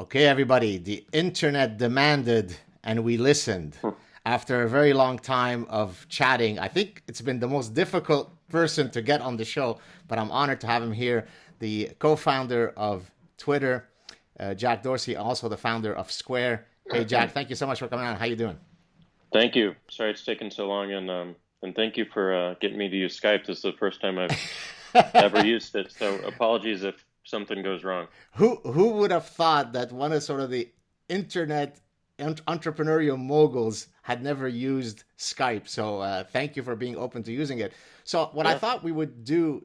Okay, everybody, the internet demanded and we listened. After a very long time of chatting, I think it's been the most difficult person to get on the show, but I'm honored to have him here, the co-founder of Twitter, Jack Dorsey, also the founder of Square. Hey, Jack, thank you so much for coming on. How you doing? Thank you. Sorry it's taken so long, and thank you for getting me to use Skype. This is the first time I've ever used it, so apologies if something goes wrong. Who would have thought that one of sort of the internet entrepreneurial moguls had never used Skype? So thank you for being open to using it. So what I Yeah, thought we would do,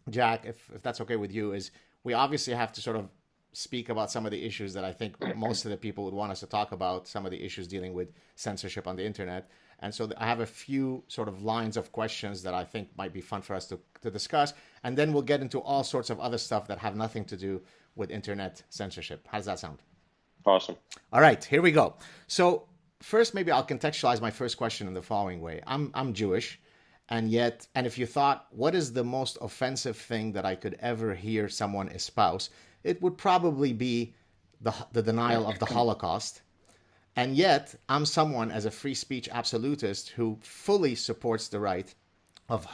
Jack, if that's okay with you, is we obviously have to sort of speak about some of the issues that I think most of the people would want us to talk about, some of the issues dealing with censorship on the internet. And so I have a few sort of lines of questions that I think might be fun for us to discuss. And then we'll get into all sorts of other stuff that have nothing to do with internet censorship. How does that sound? awesome. All right, here we go. So first, maybe I'll contextualize my first question in the following way. I'm Jewish, and if you thought, what is the most offensive thing that I could ever hear someone espouse, it would probably be the denial of the Holocaust. And yet, I'm someone as a free speech absolutist who fully supports the right of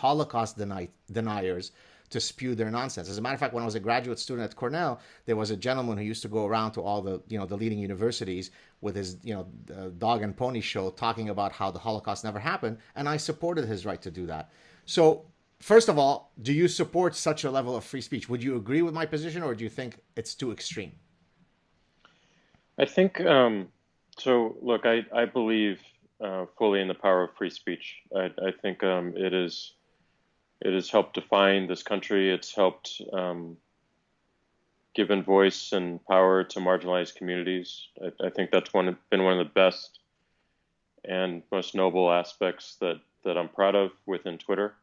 deniers to spew their nonsense. As a matter of fact, when I was a graduate student at Cornell, there was a gentleman who used to go around to all the leading universities with his dog and pony show talking about how the Holocaust never happened, and I supported his right to do that. So, first of all, do you support such a level of free speech? Would you agree with my position, or do you think it's too extreme? I think so. Look, I believe fully in the power of free speech. I think it has helped define this country. It's helped given voice and power to marginalized communities. I think that's been one of the best and most noble aspects that I'm proud of within Twitter.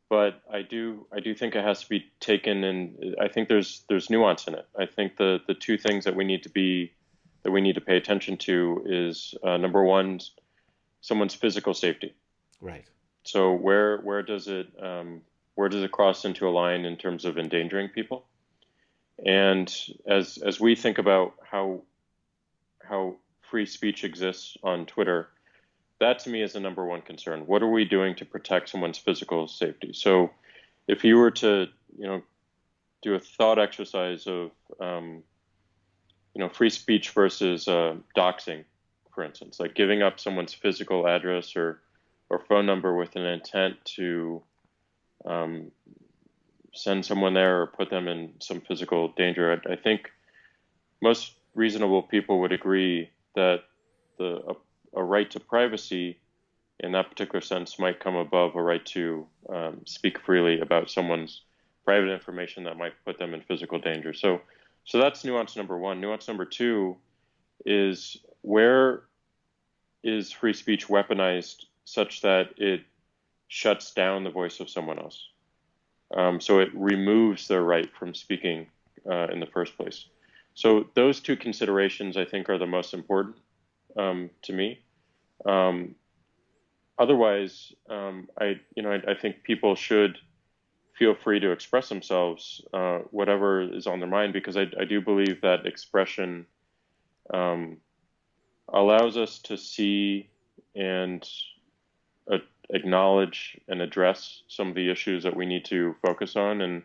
But I do think it has to be taken, and I think there's nuance in it. I think the two things that we need to pay attention to is number one, someone's physical safety. Right. So where does it cross into a line in terms of endangering people? And as we think about how free speech exists on Twitter, that to me is the number one concern. What are we doing to protect someone's physical safety? So if you were to, do a thought exercise of, free speech versus doxing, for instance, like giving up someone's physical address or phone number with an intent to um, send someone there or put them in some physical danger. I think most reasonable people would agree that a right to privacy in that particular sense might come above a right to speak freely about someone's private information that might put them in physical danger. So that's nuance number one. Nuance number two is, where is free speech weaponized such that it shuts down the voice of someone else? So it removes their right from speaking in the first place. So those two considerations, I think, are the most important to me. Um, Otherwise, I think people should feel free to express themselves, whatever is on their mind, because I do believe that expression um, allows us to see and uh, acknowledge and address some of the issues that we need to focus on. And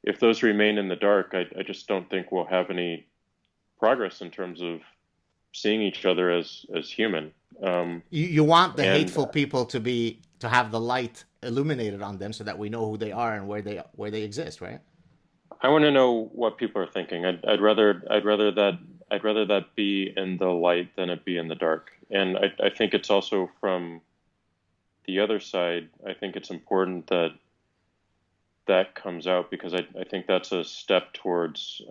if those remain in the dark, I just don't think we'll have any progress in terms of seeing each other as human. You want the And hateful people to have the light illuminated on them so that we know who they are and where they exist, right? I want to know what people are thinking. I'd rather that be in the light than it be in the dark. And I think it's also from the other side. I think it's important that that comes out, because I think that's a step towards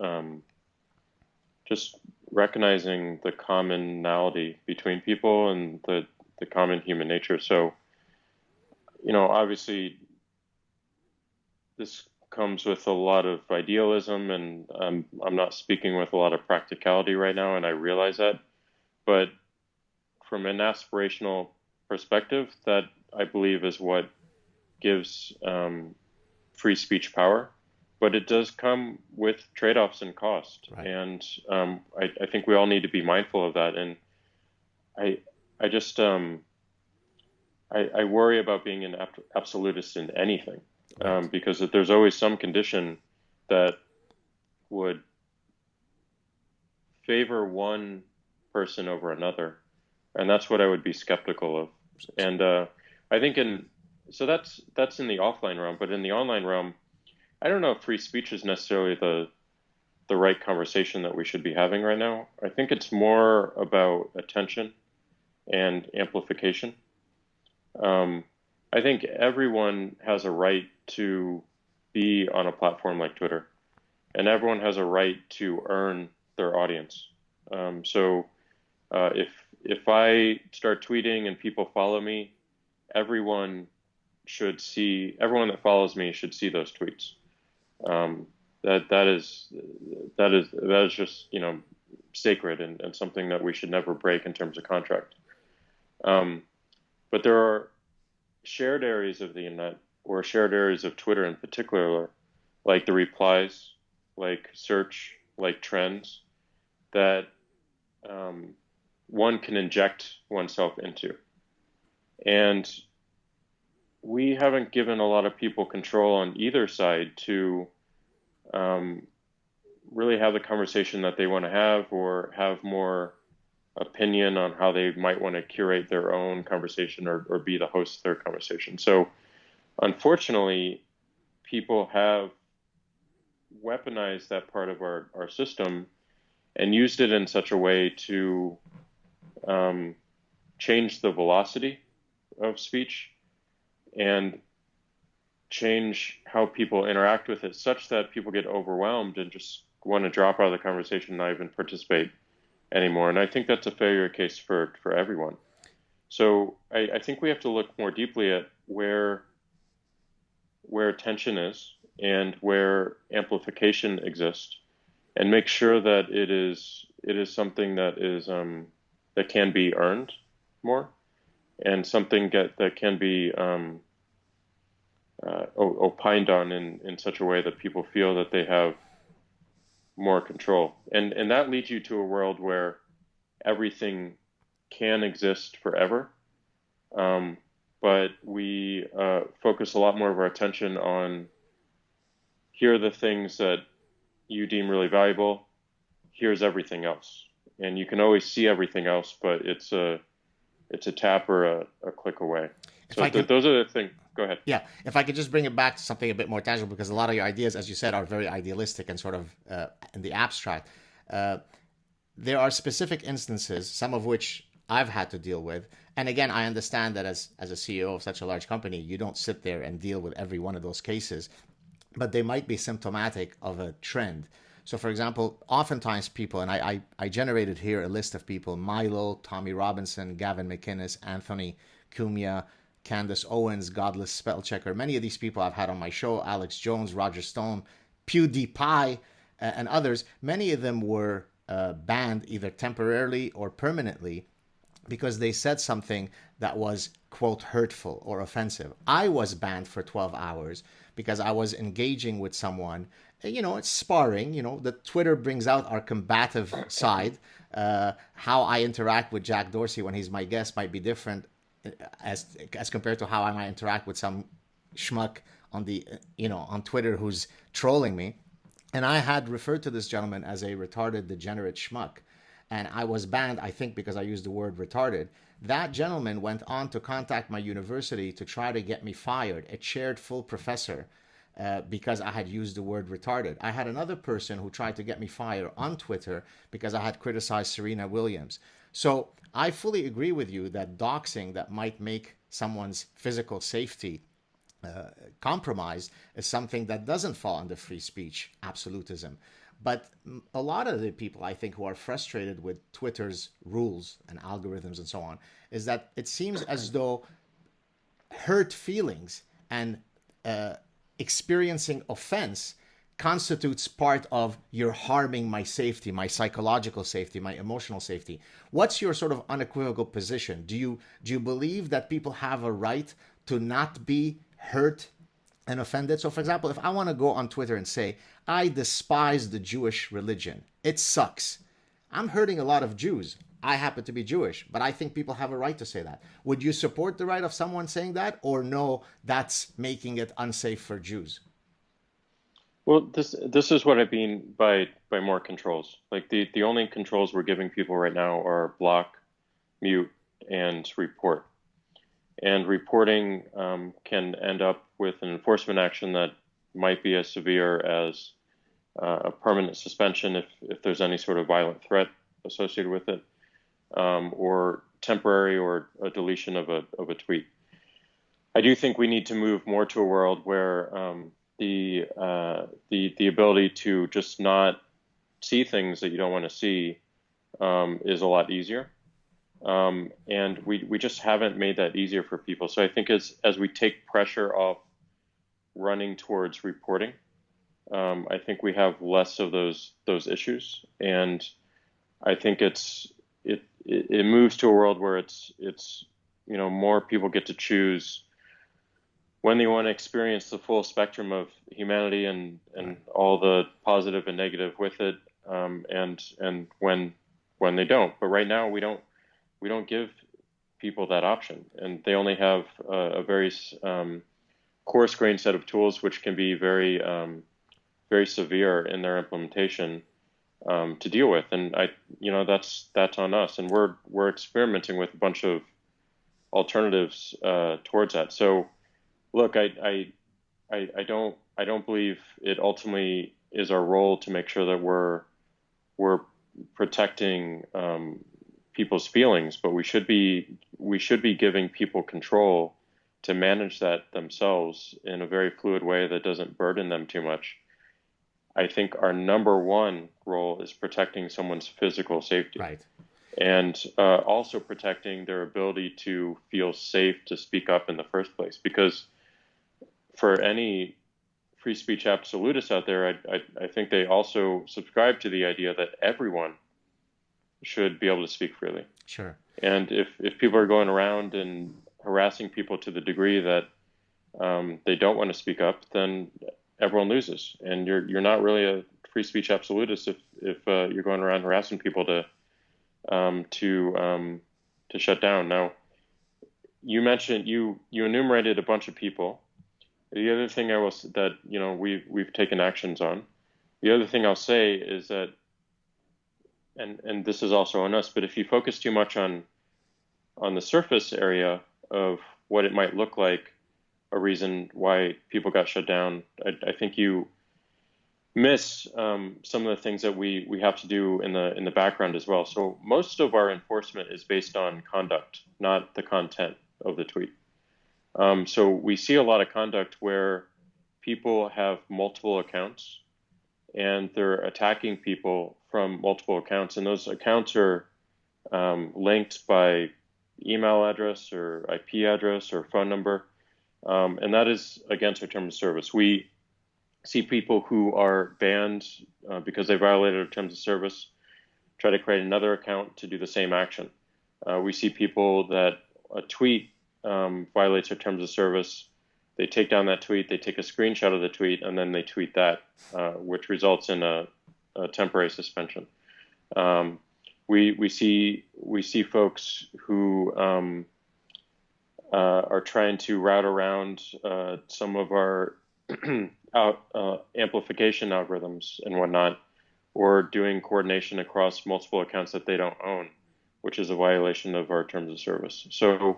just recognizing the commonality between people and the common human nature. So, obviously this comes with a lot of idealism, and I'm not speaking with a lot of practicality right now, and I realize that. But from an aspirational perspective, that I believe is what gives free speech power. but it does come with trade-offs and cost. Right. And I think we all need to be mindful of that. And I, I just, I worry about being an absolutist in anything, Right. because there's always some condition that would favor one person over another, and that's what I would be skeptical of. And I think so that's in the offline realm, but in the online realm, I don't know if free speech is necessarily the right conversation that we should be having right now. I think it's more about attention and amplification. I think everyone has a right to be on a platform like Twitter, and everyone has a right to earn their audience. So if I start tweeting and people follow me, everyone everyone that follows me should see those tweets. That is just, sacred, and something that we should never break in terms of contract. But there are shared areas of the internet, or shared areas of Twitter in particular, like the replies, like search, like trends, that one can inject oneself into. And we haven't given a lot of people control on either side to really have the conversation that they want to have, or have more opinion on how they might want to curate their own conversation, or be the host of their conversation. So unfortunately, people have weaponized that part of our system and used it in such a way to change the velocity of speech and change how people interact with it, such that people get overwhelmed and just want to drop out of the conversation and not even participate anymore. And I think that's a failure case for everyone. So I think we have to look more deeply at where attention is and where amplification exists, and make sure that it is something that is that can be earned more, and something that can be opined on in such a way that people feel that they have more control. And that leads you to a world where everything can exist forever, but we focus a lot more of our attention on, here are the things that you deem really valuable, here's everything else. And you can always see everything else, but it's a tap or a click away. So those are the things. Go ahead. Yeah, if I could just bring it back to something a bit more tangible, because a lot of your ideas, as you said, are very idealistic and sort of in the abstract. There are specific instances, some of which I've had to deal with. And again, I understand that as a CEO of such a large company, you don't sit there and deal with every one of those cases, but they might be symptomatic of a trend. So, for example, oftentimes people, and I generated here a list of people: Milo, Tommy Robinson, Gavin McInnes, Anthony Cumia, Candace Owens, Godless Spellchecker. Many of these people I've had on my show: Alex Jones, Roger Stone, PewDiePie, and others. Many of them were banned either temporarily or permanently because they said something that was, quote, hurtful or offensive. I was banned for 12 hours because I was engaging with someone. It's sparring. The Twitter brings out our combative side. How I interact with Jack Dorsey when he's my guest might be different as compared to how I might interact with some schmuck on Twitter who's trolling me. And I had referred to this gentleman as a retarded, degenerate schmuck. And I was banned, I think, because I used the word retarded. That gentleman went on to contact my university to try to get me fired, a chaired full professor, because I had used the word retarded. I had another person who tried to get me fired on Twitter because I had criticized Serena Williams. So I fully agree with you that doxing that might make someone's physical safety compromised is something that doesn't fall under free speech absolutism. But a lot of the people, I think, who are frustrated with Twitter's rules and algorithms and so on, is that it seems as though hurt feelings and experiencing offense constitutes part of you're harming my safety, my psychological safety, my emotional safety. What's your sort of unequivocal position? Do you believe that people have a right to not be hurt and offended. So, for example, if I want to go on Twitter and say, I despise the Jewish religion, it sucks, I'm hurting a lot of Jews. I happen to be Jewish, but I think people have a right to say that. Would you support the right of someone saying that, or no, that's making it unsafe for Jews? Well, this is what I mean by more controls. Like the only controls we're giving people right now are block, mute, and report. And reporting can end up with an enforcement action that might be as severe as a permanent suspension if there's any sort of violent threat associated with it, or temporary or a deletion of a tweet. I do think we need to move more to a world where the ability to just not see things that you don't want to see is a lot easier. And we just haven't made that easier for people. So I think as we take pressure off running towards reporting, I think we have less of those issues, and I think it moves to a world where it's more people get to choose when they want to experience the full spectrum of humanity and all the positive and negative with it, and when they don't. But right now we don't give people that option, and they only have a very coarse-grained set of tools, which can be very very severe in their implementation to deal with. And that's on us, and we're experimenting with a bunch of alternatives towards that. So look, I don't believe it ultimately is our role to make sure that we're protecting people's feelings, but we should be giving people control to manage that themselves in a very fluid way that doesn't burden them too much. I think our number one role is protecting someone's physical safety. Right. And also protecting their ability to feel safe to speak up in the first place. Because for any free speech absolutists out there, I think they also subscribe to the idea that everyone should be able to speak freely. Sure. And if people are going around and harassing people to the degree that they don't want to speak up, then everyone loses. And you're not really a free speech absolutist if you're going around harassing people to shut down. Now, you mentioned you enumerated a bunch of people. The other thing we've taken actions on. The other thing I'll say is that, and this is also on us, but if you focus too much on the surface area of what it might look like, a reason why people got shut down, I think you miss some of the things that we have to do in the background as well. So most of our enforcement is based on conduct, not the content of the tweet. So we see a lot of conduct where people have multiple accounts and they're attacking people from multiple accounts, and those accounts are linked by email address or IP address or phone number, and that is against our terms of service. We see people who are banned because they violated our terms of service try to create another account to do the same action. We see people that a tweet violates our terms of service. They take down that tweet, they take a screenshot of the tweet, and then they tweet that, which results in a temporary suspension. We see folks who are trying to route around some of our amplification algorithms and whatnot, or doing coordination across multiple accounts that they don't own, which is a violation of our terms of service. So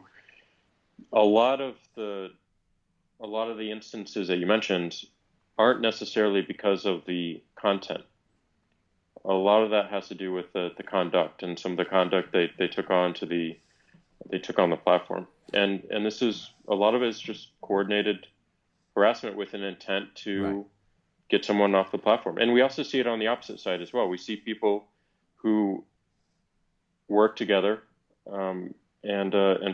a lot of the instances that you mentioned aren't necessarily because of the content. A lot of that has to do with the conduct and some of the conduct they took on the platform. And this is, a lot of it is just coordinated harassment with an intent to get someone off the platform. And we also see it on the opposite side as well. We see people who work together and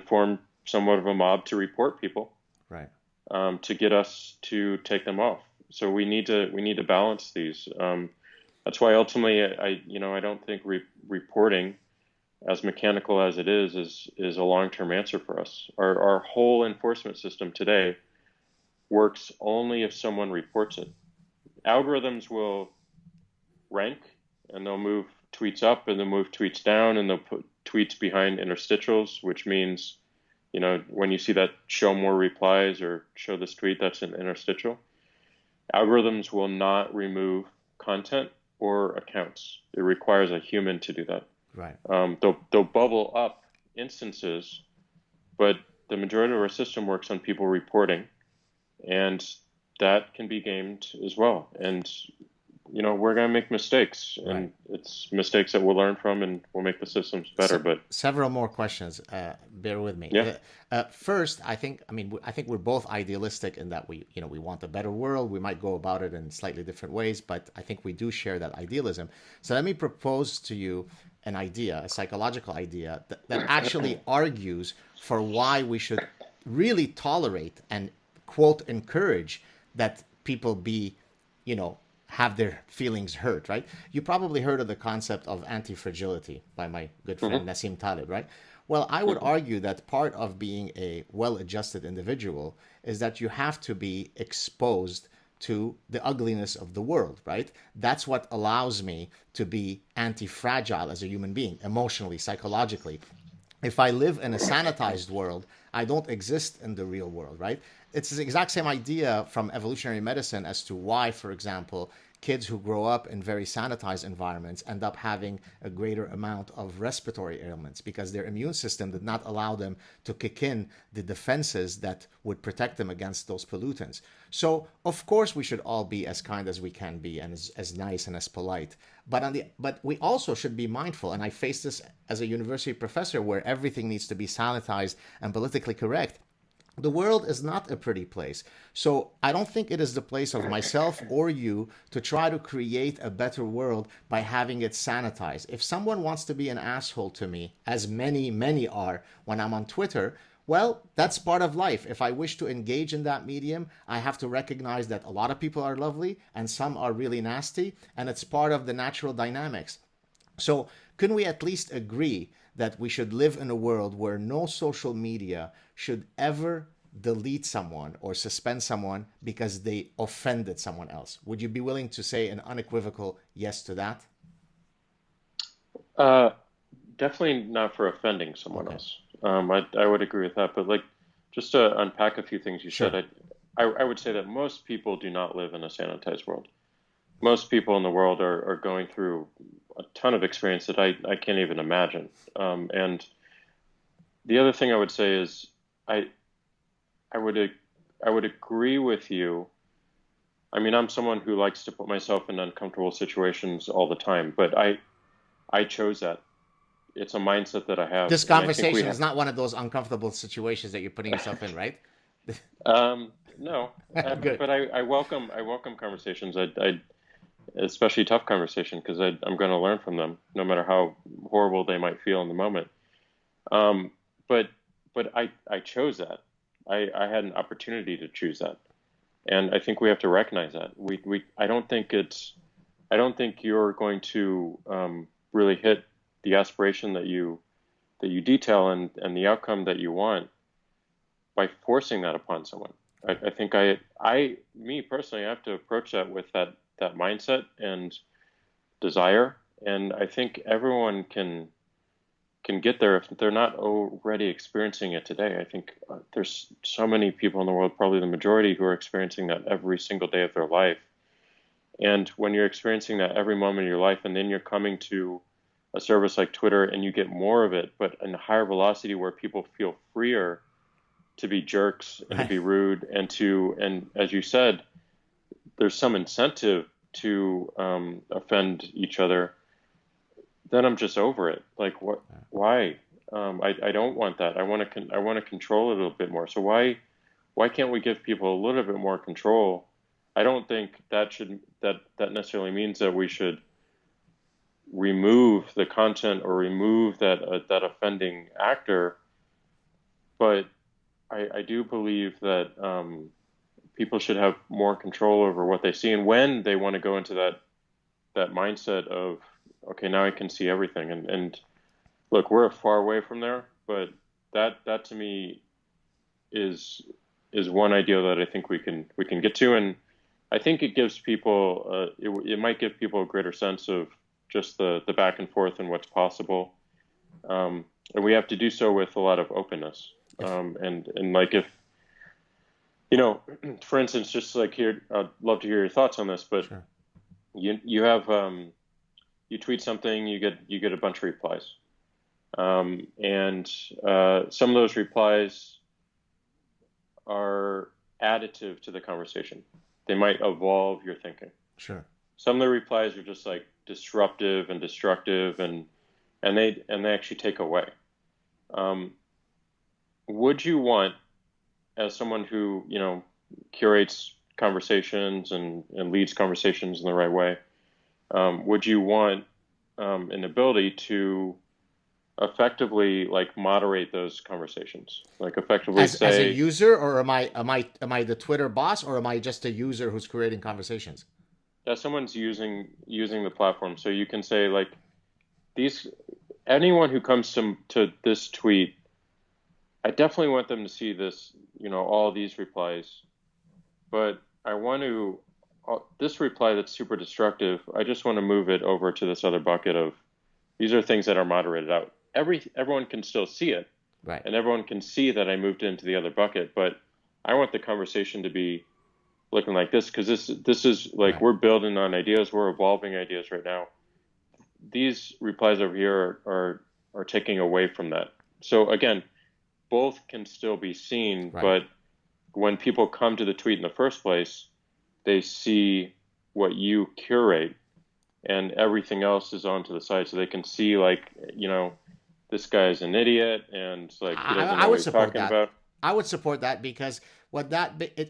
form somewhat of a mob to report people, right? To get us to take them off. So we need to balance these. That's why ultimately I don't think reporting, as mechanical as it is a long-term answer for us. Our whole enforcement system today works only if someone reports it. Algorithms will rank, and they'll move tweets up and they'll move tweets down, and they'll put tweets behind interstitials, which means, when you see that show more replies or show this tweet, that's an interstitial. Algorithms will not remove content or accounts. It requires a human to do that. Right. They'll bubble up instances, but the majority of our system works on people reporting, and that can be gamed as well. And we're going to make mistakes, and Right. it's mistakes that we'll learn from, and we'll make the systems better. But several more questions. Bear with me. yeah, First, I think we're both idealistic in that we want a better world. We might go about it in slightly different ways, but I think we do share that idealism. So let me propose to you an idea, a psychological idea that actually argues for why we should really tolerate and quote encourage that people be, have their feelings hurt, right? You probably heard of the concept of antifragility by my good friend Nassim Taleb, right? Well, I would argue that part of being a well-adjusted individual is that you have to be exposed to the ugliness of the world, right? That's what allows me to be anti-fragile as a human being, emotionally, psychologically. If I live in a sanitized world, I don't exist in the real world, right? It's the exact same idea from evolutionary medicine as to why, for example, kids who grow up in very sanitized environments end up having a greater amount of respiratory ailments because their immune system did not allow them to kick in the defenses that would protect them against those pollutants. So, of course, we should all be as kind as we can be and as nice and as polite. But we also should be mindful, and I face this as a university professor where everything needs to be sanitized and politically correct. The world is not a pretty place. So I don't think it is the place of myself or you to try to create a better world by having it sanitized. If someone wants to be an asshole to me, as many, many are when I'm on Twitter, well, that's part of life. If I wish to engage in that medium, I have to recognize that a lot of people are lovely and some are really nasty, and it's part of the natural dynamics. So, can we at least agree that we should live in a world where no social media should ever delete someone or suspend someone because they offended someone else? Would you be willing to say an unequivocal yes to that? uh, definitely not for offending someone Okay, else. I would agree with that. But just to unpack a few things you said, sure. I would say that most people do not live in a sanitized world. Most people in the world are going through a ton of experience that I can't even imagine. And the other thing I would say is I I would I would agree with you. I mean, I'm someone who likes to put myself in uncomfortable situations all the time, but I chose that. It's a mindset that I have, This and I think we conversation have. is not one of those uncomfortable situations that you're putting yourself in, right? No, Good. but I welcome conversations. I especially tough conversation because I'm going to learn from them, no matter how horrible they might feel in the moment. Um, but I chose that. I had an opportunity to choose that, and I think we have to recognize that. I don't think you're going to really hit the aspiration that you detail and the outcome that you want by forcing that upon someone. I think me personally, I have to approach that with that mindset and desire, and I think everyone can get there if they're not already experiencing it today. I think there's so many people in the world, probably the majority, who are experiencing that every single day of their life. And when you're experiencing that every moment of your life, and then you're coming to a service like Twitter and you get more of it, but in a higher velocity where people feel freer to be jerks and to Right. be rude and as you said, there's some incentive to offend each other, then I'm just over it. Like, what? Why? I don't want that. I want to control it a little bit more. So why can't we give people a little bit more control? I don't think that necessarily means that we should remove the content or remove that offending actor, but I do believe that people should have more control over what they see, and when they want to go into that mindset of, okay, now I can see everything, and look, we're far away from there, but that to me is is one idea that I think we can get to, and I think it gives people it might give people a greater sense of just the back and forth and what's possible, and we have to do so with a lot of openness. And like if for instance, just like here, I'd love to hear your thoughts on this, but Sure. you have you tweet something, you get a bunch of replies, and some of those replies are additive to the conversation. They might evolve your thinking. Sure. Some of the replies are just like disruptive and destructive, and they actually take away. Would you want, as someone who curates conversations and leads conversations in the right way, would you want an ability to effectively like moderate those conversations, like effectively As a user, or am I the Twitter boss, or am I just a user who's creating conversations? that someone's using the platform, so you can say like anyone who comes to this tweet, I definitely want them to see this, all these replies, but I want to this reply that's super destructive, I just want to move it over to this other bucket of these are things that are moderated out. Everyone can still see it, Right. and everyone can see that I moved into the other bucket, but I want the conversation to be looking like this, because this is like, right, we're building on ideas, we're evolving ideas right now. These replies over here are taking away from that. So again, both can still be seen, right, but when people come to the tweet in the first place, they see what you curate, and everything else is on to the side, so they can see like, this guy's an idiot, and like he doesn't know what he's talking about. I would support that, because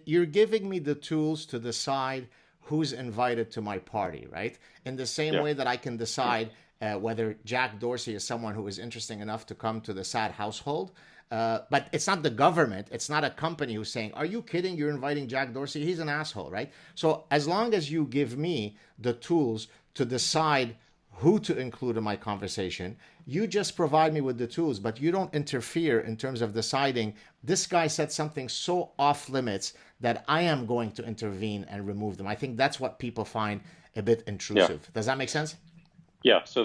you're giving me the tools to decide who's invited to my party, right? In the same way that I can decide whether Jack Dorsey is someone who is interesting enough to come to the SAAD household. But it's not the government. It's not a company who's saying, are you kidding? You're inviting Jack Dorsey? He's an asshole, right? So as long as you give me the tools to decide who to include in my conversation, you just provide me with the tools, but you don't interfere in terms of deciding this guy said something so off limits that I am going to intervene and remove them. I think that's what people find a bit intrusive. Yeah. Does that make sense? Yeah. So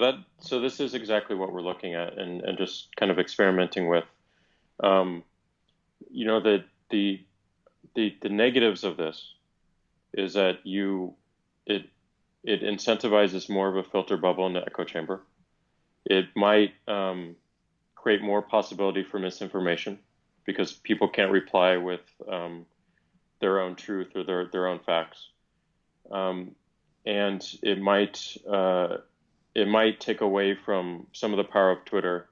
this is exactly what we're looking at, and just kind of experimenting with. The negatives of this is that it incentivizes more of a filter bubble in the echo chamber. It might create more possibility for misinformation, because people can't reply with their own truth or their own facts, and it might take away from some of the power of Twitter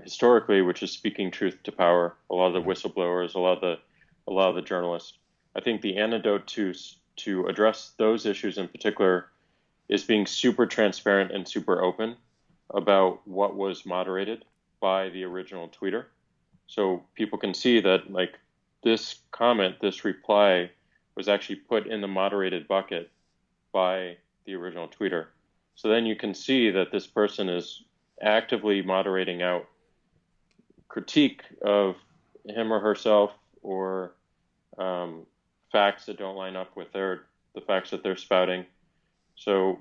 historically, which is speaking truth to power. A lot of the whistleblowers, a lot of the journalists. I think the antidote to address those issues in particular is being super transparent and super open about what was moderated by the original tweeter. So people can see that like this comment, this reply was actually put in the moderated bucket by the original tweeter. So then you can see that this person is actively moderating out critique of him or herself, or facts that don't line up with the facts that they're spouting. So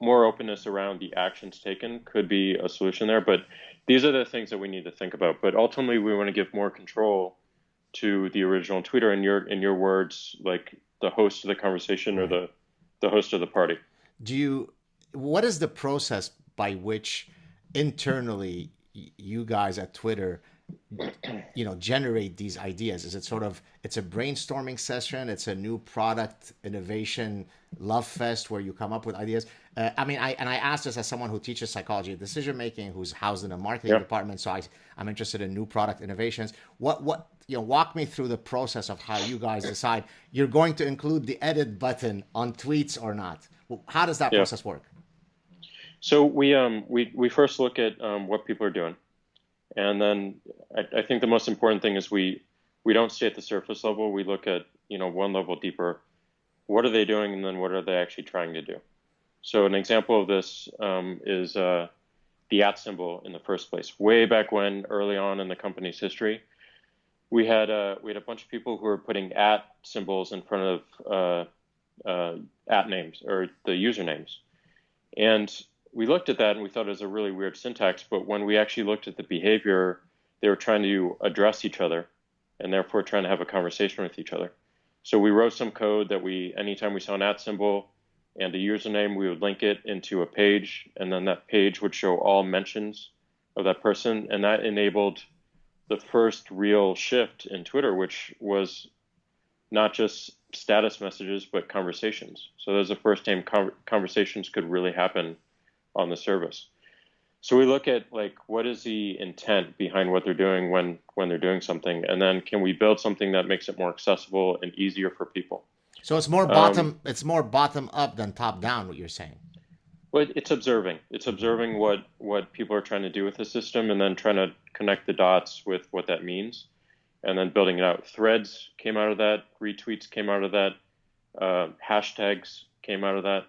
more openness around the actions taken could be a solution there, but these are the things that we need to think about. But ultimately, we want to give more control to the original tweeter, in your words, like the host of the conversation, or the host of the party. What is the process by which internally you guys at Twitter generate these ideas? Is it it's a brainstorming session, it's a new product innovation love fest where you come up with ideas? I ask this as someone who teaches psychology of decision making, who's housed in a marketing department, so I'm interested in new product innovations. Walk me through the process of how you guys decide you're going to include the edit button on tweets or not. How does that process work? So we first look at what people are doing, and then I think the most important thing is we don't stay at the surface level. We look at one level deeper. What are they doing, and then what are they actually trying to do? So an example of this is the @ symbol in the first place. Way back when, early on in the company's history, we had a bunch of people who were putting at symbols in front of at names or the usernames, and we looked at that and we thought it was a really weird syntax. But when we actually looked at the behavior, they were trying to address each other, and therefore trying to have a conversation with each other. So we wrote some code that anytime we saw an at symbol and a username, we would link it into a page, and then that page would show all mentions of that person, and that enabled the first real shift in Twitter, which was not just status messages, but conversations. So that was the first time conversations could really happen on the service. So we look at like, what is the intent behind what they're doing when they're doing something, and then can we build something that makes it more accessible and easier for people? So it's more bottom up than top down, what you're saying. Well, it's observing. It's observing what people are trying to do with the system, and then trying to connect the dots with what that means, and then building it out. Threads came out of that. Retweets came out of that. Hashtags came out of that.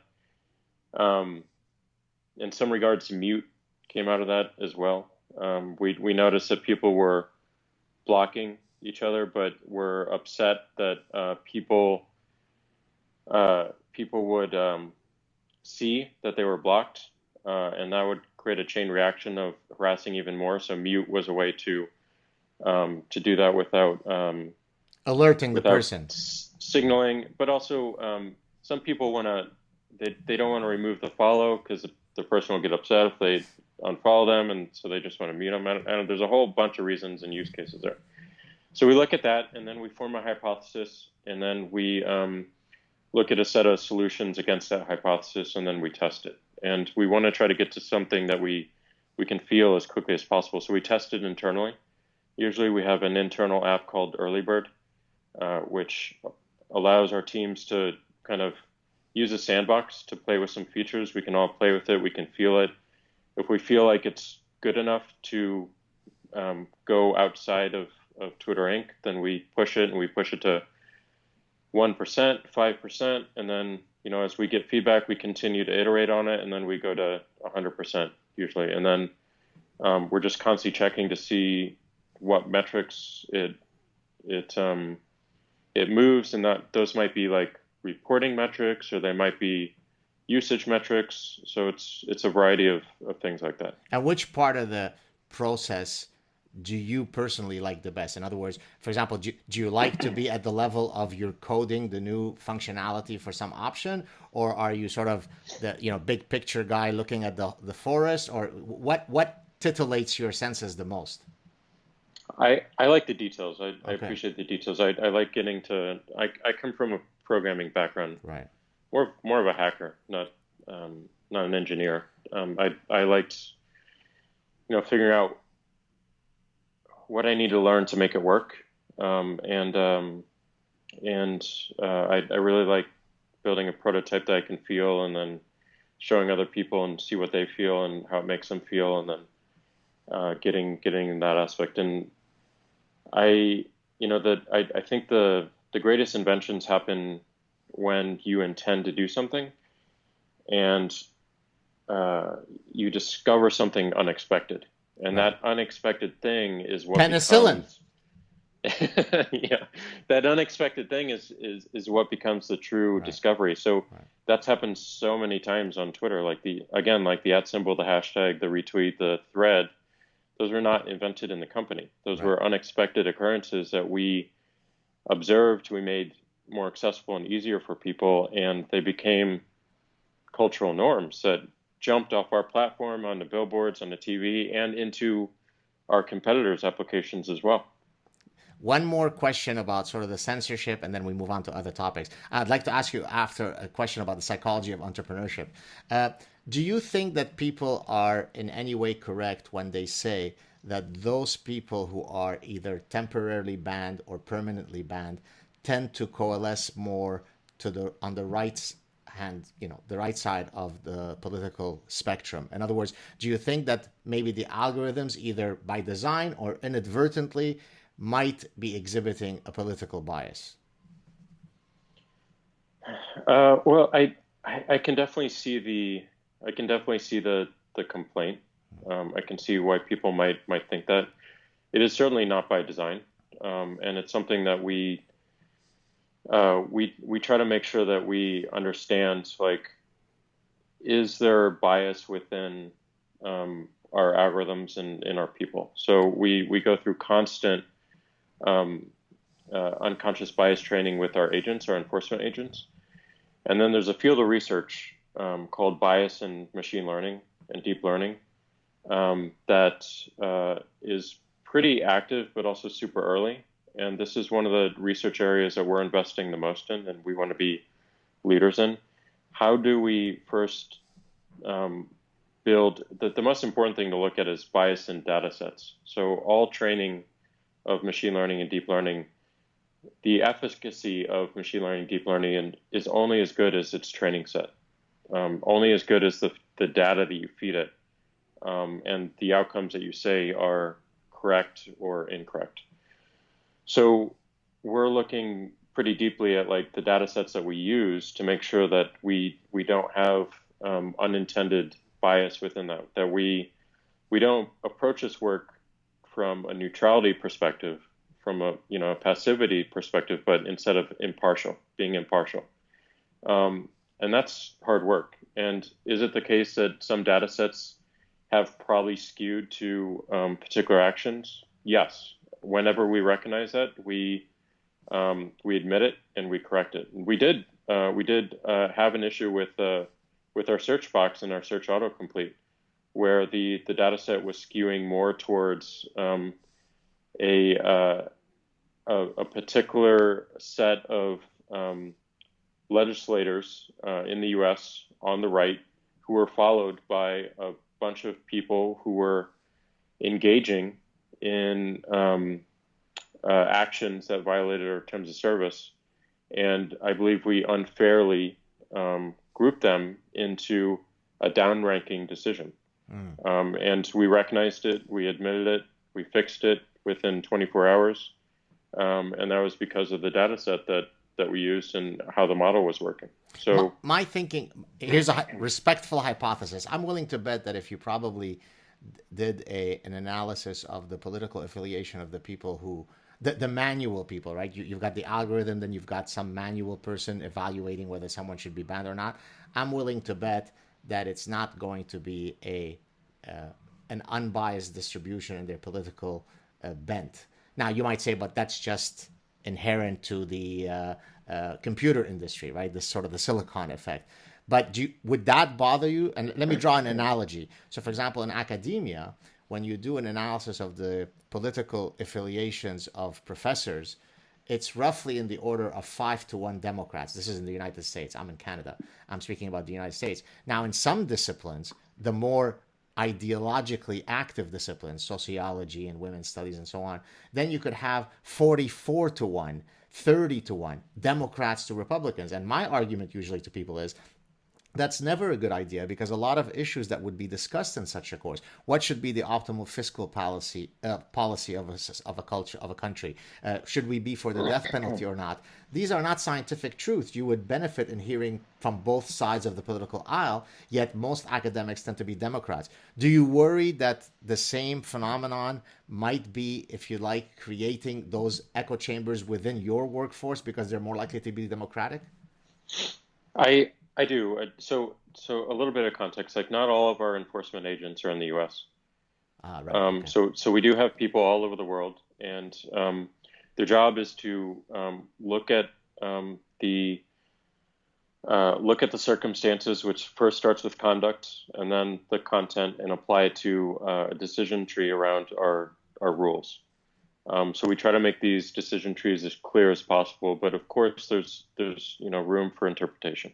In some regards, mute came out of that as well. We noticed that people were blocking each other, but were upset that people would see that they were blocked, and that would create a chain reaction of harassing even more. So mute was a way to do that without alerting the person, signaling. But also, some people they don't want to remove the follow because the person will get upset if they unfollow them, and so they just want to mute them. And there's a whole bunch of reasons and use cases there. So we look at that, and then we form a hypothesis, and then we look at a set of solutions against that hypothesis, and then we test it. And we want to try to get to something that we can feel as quickly as possible. So we test it internally. Usually we have an internal app called Early Bird, which allows our teams to kind of use a sandbox to play with some features. We can all play with it. We can feel it. If we feel like it's good enough to go outside of Twitter Inc., then we push it, and we push it to 1%, 5%, and then, as we get feedback, we continue to iterate on it, and then we go to 100% usually. And then we're just constantly checking to see what metrics it moves, and that those might be like reporting metrics, or they might be usage metrics. So it's a variety of things like that. And which part of the process do you personally like the best? In other words, for example, do you like to be at the level of your coding the new functionality for some option, or are you sort of the big picture guy looking at the forest, or what titillates your senses the most? I like the details. I appreciate the details. I like getting to. I come from a programming background, right? More of a hacker, not an engineer. I liked figuring out what I need to learn to make it work, and I really like building a prototype that I can feel, and then showing other people and see what they feel and how it makes them feel, and then getting that aspect. And I think the greatest inventions happen when you intend to do something, and you discover something unexpected. And that unexpected thing is what penicillin. Yeah, that unexpected thing is what becomes the true discovery. So that's happened so many times on Twitter. Like the at symbol, the hashtag, the retweet, the thread. Those were not invented in the company. Those were unexpected occurrences that we observed. We made more accessible and easier for people, and they became cultural norms that jumped off our platform onto billboards, on the TV, and into our competitors' applications as well. One more question about sort of the censorship, and then we move on to other topics. I'd like to ask you after a question about the psychology of entrepreneurship. Do you think that people are in any way correct when they say that those people who are either temporarily banned or permanently banned tend to coalesce more on the right hand, the right side of the political spectrum? In other words, do you think that maybe the algorithms, either by design or inadvertently, might be exhibiting a political bias? Well, I can definitely see the complaint. I can see why people might think that. It is certainly not by design. and it's something that we try to make sure that we understand, like, is there bias within our algorithms and in our people? So we go through constant unconscious bias training with our agents, our enforcement agents. And then there's a field of research called bias in machine learning and deep learning that is pretty active, but also super early. And this is one of the research areas that we're investing the most in, and we want to be leaders in. How do we first build the most important thing to look at is bias in data sets. So all training of machine learning and deep learning, the efficacy of machine learning and deep learning is only as good as its training set, only as good as the data that you feed it, and the outcomes that you say are correct or incorrect. So we're looking pretty deeply at, like, the data sets that we use to make sure that we don't have unintended bias within that we don't approach this work from a neutrality perspective, from a passivity perspective, but instead of being impartial. And that's hard work. And is it the case that some data sets have probably skewed to particular actions? Yes. Whenever we recognize that, we admit it and we correct it. We did have an issue with our search box and our search autocomplete, where the data set was skewing more towards a particular set of legislators in the U.S. on the right, who were followed by a bunch of people who were engaging in actions that violated our terms of service. And I believe we unfairly grouped them into a downranking decision. And we recognized it, we admitted it, we fixed it within 24 hours. And that was because of the data set that we used and how the model was working. So my thinking, here's a respectful hypothesis. I'm willing to bet that if you probably did an analysis of the political affiliation of the people who, the manual people, right? You've got the algorithm, then you've got some manual person evaluating whether someone should be banned or not. I'm willing to bet that it's not going to be an unbiased distribution in their political bent. Now, you might say, but that's just inherent to the computer industry, right? This sort of the silicon effect. But would that bother you? And let me draw an analogy. So, for example, in academia, when you do an analysis of the political affiliations of professors, it's roughly in the order of 5-1 Democrats. This is in the United States. I'm in Canada. I'm speaking about the United States. Now, in some disciplines, the more ideologically active disciplines, sociology and women's studies and so on, then you could have 44-1, 30-1, Democrats to Republicans. And my argument usually to people is, that's never a good idea, because a lot of issues that would be discussed in such a course, what should be the optimal fiscal policy of a culture, of a country, should we be for the death penalty or not? These are not scientific truths. You would benefit in hearing from both sides of the political aisle, yet most academics tend to be Democrats. Do you worry that the same phenomenon might be, if you like, creating those echo chambers within your workforce because they're more likely to be Democratic? I do. So a little bit of context, like, not all of our enforcement agents are in the U.S. Right. Okay. So we do have people all over the world, and their job is to look at the circumstances, which first starts with conduct, and then the content, and apply it to a decision tree around our rules. So we try to make these decision trees as clear as possible, but of course there's room for interpretation.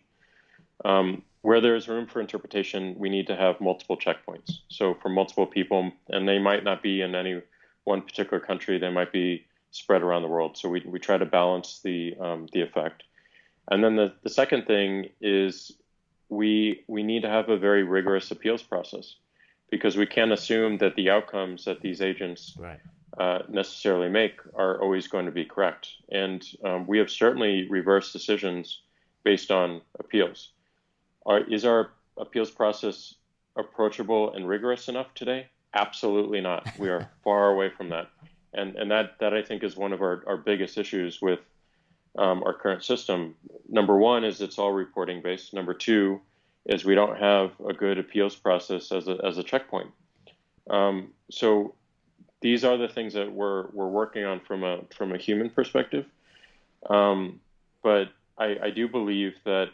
Where there's room for interpretation, we need to have multiple checkpoints. So for multiple people, and they might not be in any one particular country, they might be spread around the world. So we try to balance the effect. And then the second thing is we need to have a very rigorous appeals process, because we can't assume that the outcomes that these agents necessarily make are always going to be correct. And we have certainly reversed decisions based on appeals. Is our appeals process approachable and rigorous enough today? Absolutely not. We are far away from that. And that I think is one of our biggest issues with our current system. Number one is it's all reporting based. Number two is we don't have a good appeals process as a checkpoint. So these are the things that we're working on from a human perspective. But I do believe that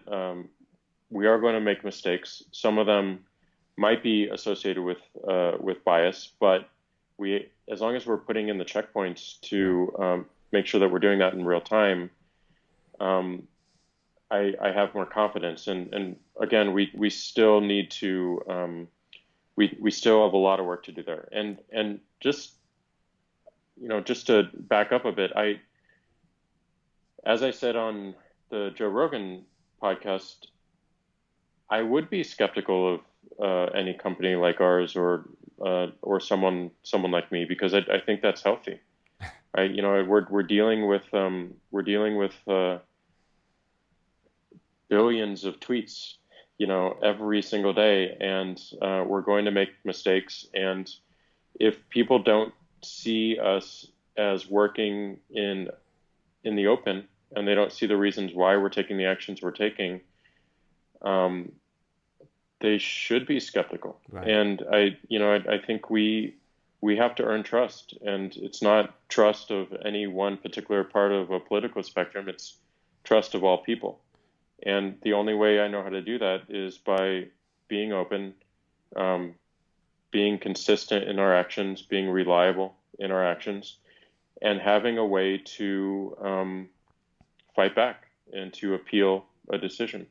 we are going to make mistakes. Some of them might be associated with bias, but as long as we're putting in the checkpoints to make sure that we're doing that in real time, I have more confidence. And again, we still need to we still have a lot of work to do there. And just just to back up a bit, as I said on the Joe Rogan podcast, I would be skeptical of any company like ours or someone like me, because I think that's healthy. We're dealing with billions of tweets, every single day, and we're going to make mistakes. And if people don't see us as working in the open, and they don't see the reasons why we're taking the actions we're taking, they should be skeptical. Right. And I think we have to earn trust, and it's not trust of any one particular part of a political spectrum. It's trust of all people. And the only way I know how to do that is by being open, being consistent in our actions, being reliable in our actions, and having a way to fight back and to appeal a decision.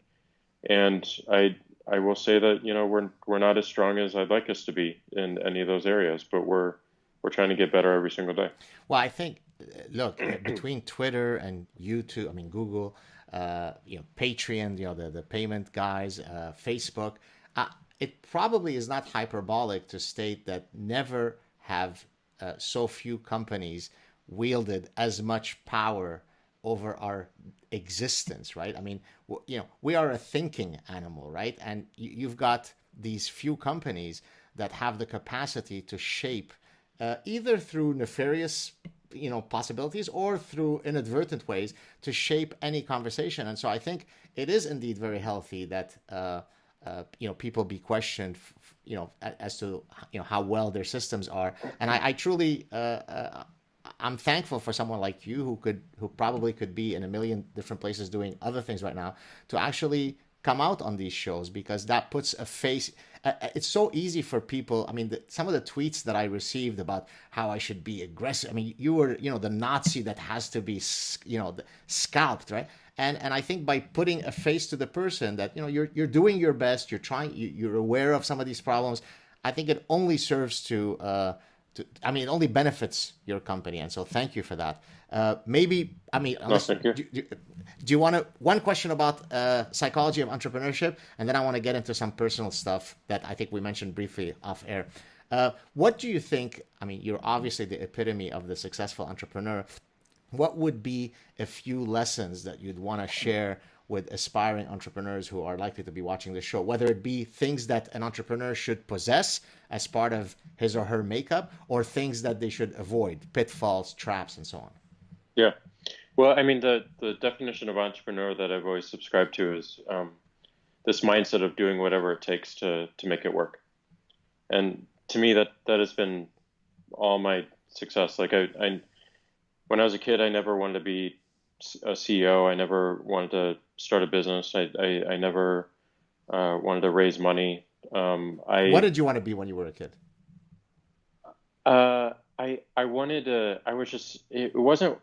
And I will say that we're not as strong as I'd like us to be in any of those areas, but we're trying to get better every single day. Well, I think, look, between Twitter and YouTube, Google, Patreon, the payment guys, Facebook, it probably is not hyperbolic to state that never have so few companies wielded as much power over our existence, right? We are a thinking animal, right? And you've got these few companies that have the capacity to shape, either through nefarious possibilities or through inadvertent ways, to shape any conversation. And so I think it is indeed very healthy that people be questioned as to how well their systems are. And I truly I'm thankful for someone like you who probably could be in a million different places doing other things right now, to actually come out on these shows, because that puts a face. It's so easy for people. Some of the tweets that I received about how I should be aggressive. You were, the Nazi that has to be, scalped, right? And I think by putting a face to the person that, you're doing your best, you're aware of some of these problems, I think it only serves to it only benefits your company. And so thank you for that. Thank you. Do you want to, one question about psychology of entrepreneurship, and then I want to get into some personal stuff that I think we mentioned briefly off air. What do you think, you're obviously the epitome of the successful entrepreneur. What would be a few lessons that you'd want to share with aspiring entrepreneurs who are likely to be watching this show, whether it be things that an entrepreneur should possess as part of his or her makeup, or things that they should avoid, pitfalls, traps, and so on? Yeah. Well, the definition of entrepreneur that I've always subscribed to is this mindset of doing whatever it takes to make it work. And to me, that has been all my success. Like when I was a kid, I never wanted to be a CEO. I never wanted to start a business. I never wanted to raise money. What did you want to be when you were a kid? I wanted to. I was just. It wasn't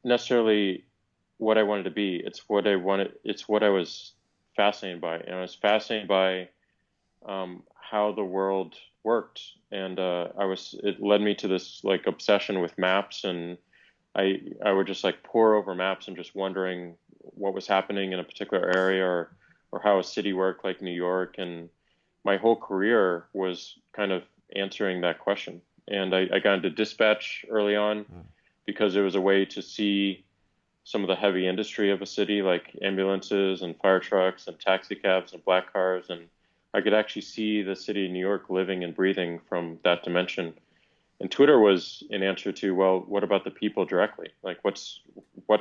necessarily what I wanted to be. It's what I wanted. It's what I was fascinated by, and I was fascinated by how the world worked, and It led me to this obsession with maps, and I would just pore over maps and just wondering what was happening in a particular area, or how a city worked, like New York. And my whole career was kind of answering that question. And I got into dispatch early on because it was a way to see some of the heavy industry of a city, like ambulances and fire trucks and taxi cabs and black cars. And I could actually see the city of New York living and breathing from that dimension. And Twitter was an answer to, well, what about the people directly? Like what's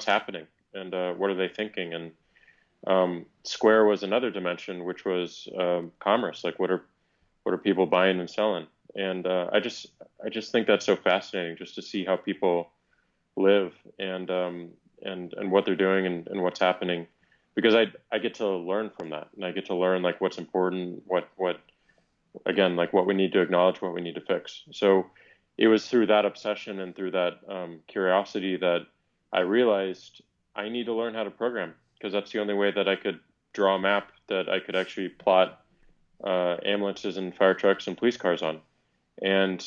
happening, and what are they thinking? And Square was another dimension, which was commerce. Like what are people buying and selling? And I just think that's so fascinating, just to see how people live, and what they're doing, and what's happening, because I get to learn from that, and I get to learn like what's important, what again, like what we need to acknowledge, what we need to fix. So it was through that obsession and through that curiosity that I realized I need to learn how to program, because that's the only way that I could draw a map that I could actually plot ambulances and fire trucks and police cars on. And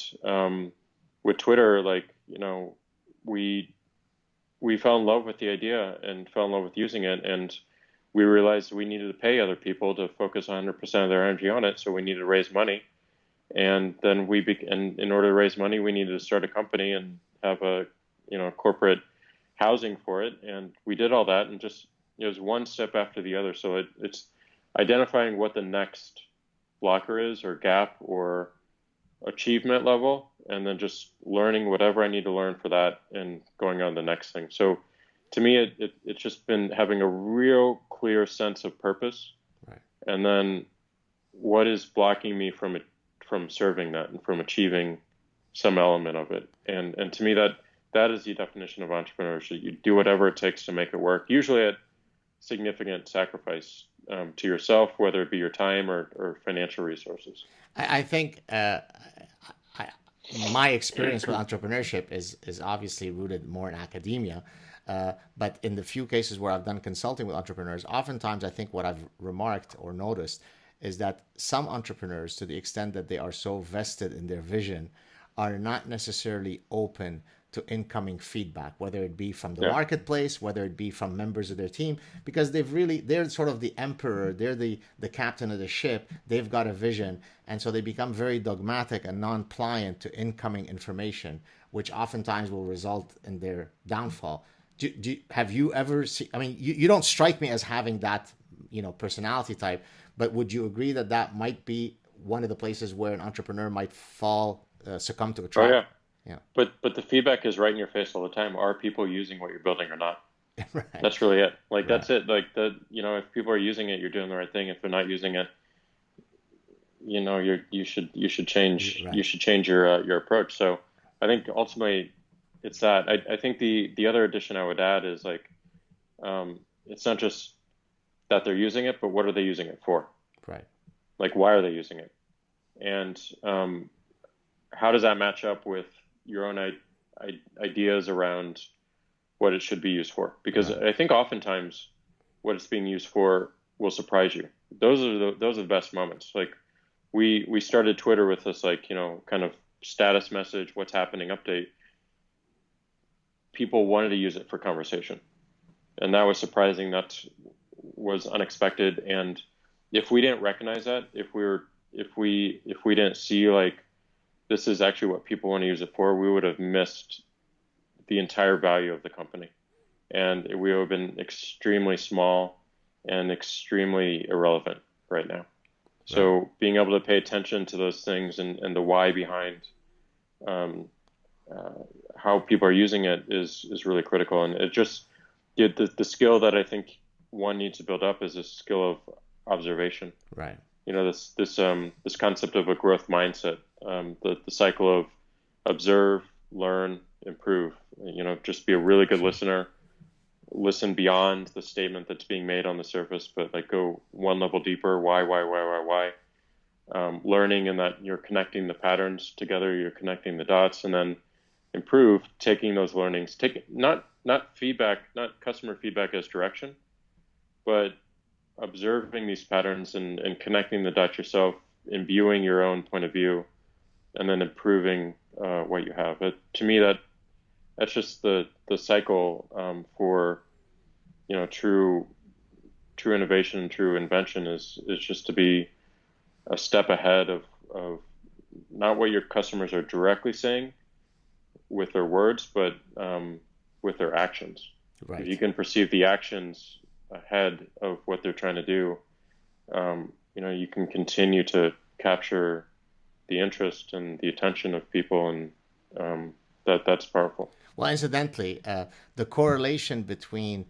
with Twitter, like, we fell in love with the idea and fell in love with using it, and we realized we needed to pay other people to focus 100% of their energy on it. So we needed to raise money, and then and in order to raise money, we needed to start a company and have a corporate housing for it, and we did all that, and just it was one step after the other. So it's identifying what the next blocker is, or gap, or achievement level, and then just learning whatever I need to learn for that and going on to the next thing. So to me, it's just been having a real clear sense of purpose, Right. and then what is blocking me from serving that and from achieving some element of it. And to me, that is the definition of entrepreneurship. You do whatever it takes to make it work, usually at significant sacrifice to yourself, whether it be your time or financial resources. I think my experience with entrepreneurship is obviously rooted more in academia. But in the few cases where I've done consulting with entrepreneurs, oftentimes I think what I've remarked or noticed is that some entrepreneurs, to the extent that they are so vested in their vision, are not necessarily open to incoming feedback, whether it be from the marketplace, whether it be from members of their team, because they're sort of the emperor, they're the captain of the ship, they've got a vision, and so they become very dogmatic and non-pliant to incoming information, which oftentimes will result in their downfall. Have you ever seen, I mean, you don't strike me as having that, personality type, but would you agree that that might be one of the places where an entrepreneur might succumb to a trap? Oh yeah. Yeah. But the feedback is right in your face all the time. Are people using what you're building or not? Right. That's really it. Like Right. that's it. Like if people are using it, you're doing the right thing. If they're not using it, you should change Right. you should change your approach. So I think ultimately it's that. I think the other addition I would add is like it's not just that they're using it, but what are they using it for? Right. Like why are they using it? And how does that match up with your own ideas around what it should be used for? Because Right. I think oftentimes what it's being used for will surprise you. Those are the best moments. Like we started Twitter with this kind of status message, what's happening update. People wanted to use it for conversation, and that was surprising. That was unexpected. And if we didn't recognize that, if we didn't see like this is actually what people want to use it for, we would have missed the entire value of the company, and we would have been extremely small and extremely irrelevant right now. So being able to pay attention to those things and the why behind how people are using it is really critical. And it just the skill that I think one needs to build up is a skill of observation. Right. This concept of a growth mindset, the cycle of observe, learn, improve. Just be a really good listener. Listen beyond the statement that's being made on the surface, but like go one level deeper. Why? Learning in that you're connecting the patterns together, you're connecting the dots, and then improve, taking those learnings, not feedback, not customer feedback as direction, but observing these patterns and connecting the dots yourself, imbuing your own point of view, and then improving what you have. But to me, that's just the cycle for true innovation, true invention is just to be a step ahead of not what your customers are directly saying with their words, but with their actions. Right. If you can perceive the actions ahead of what they're trying to do, you can continue to capture the interest and the attention of people, That's powerful. Well, incidentally, the correlation between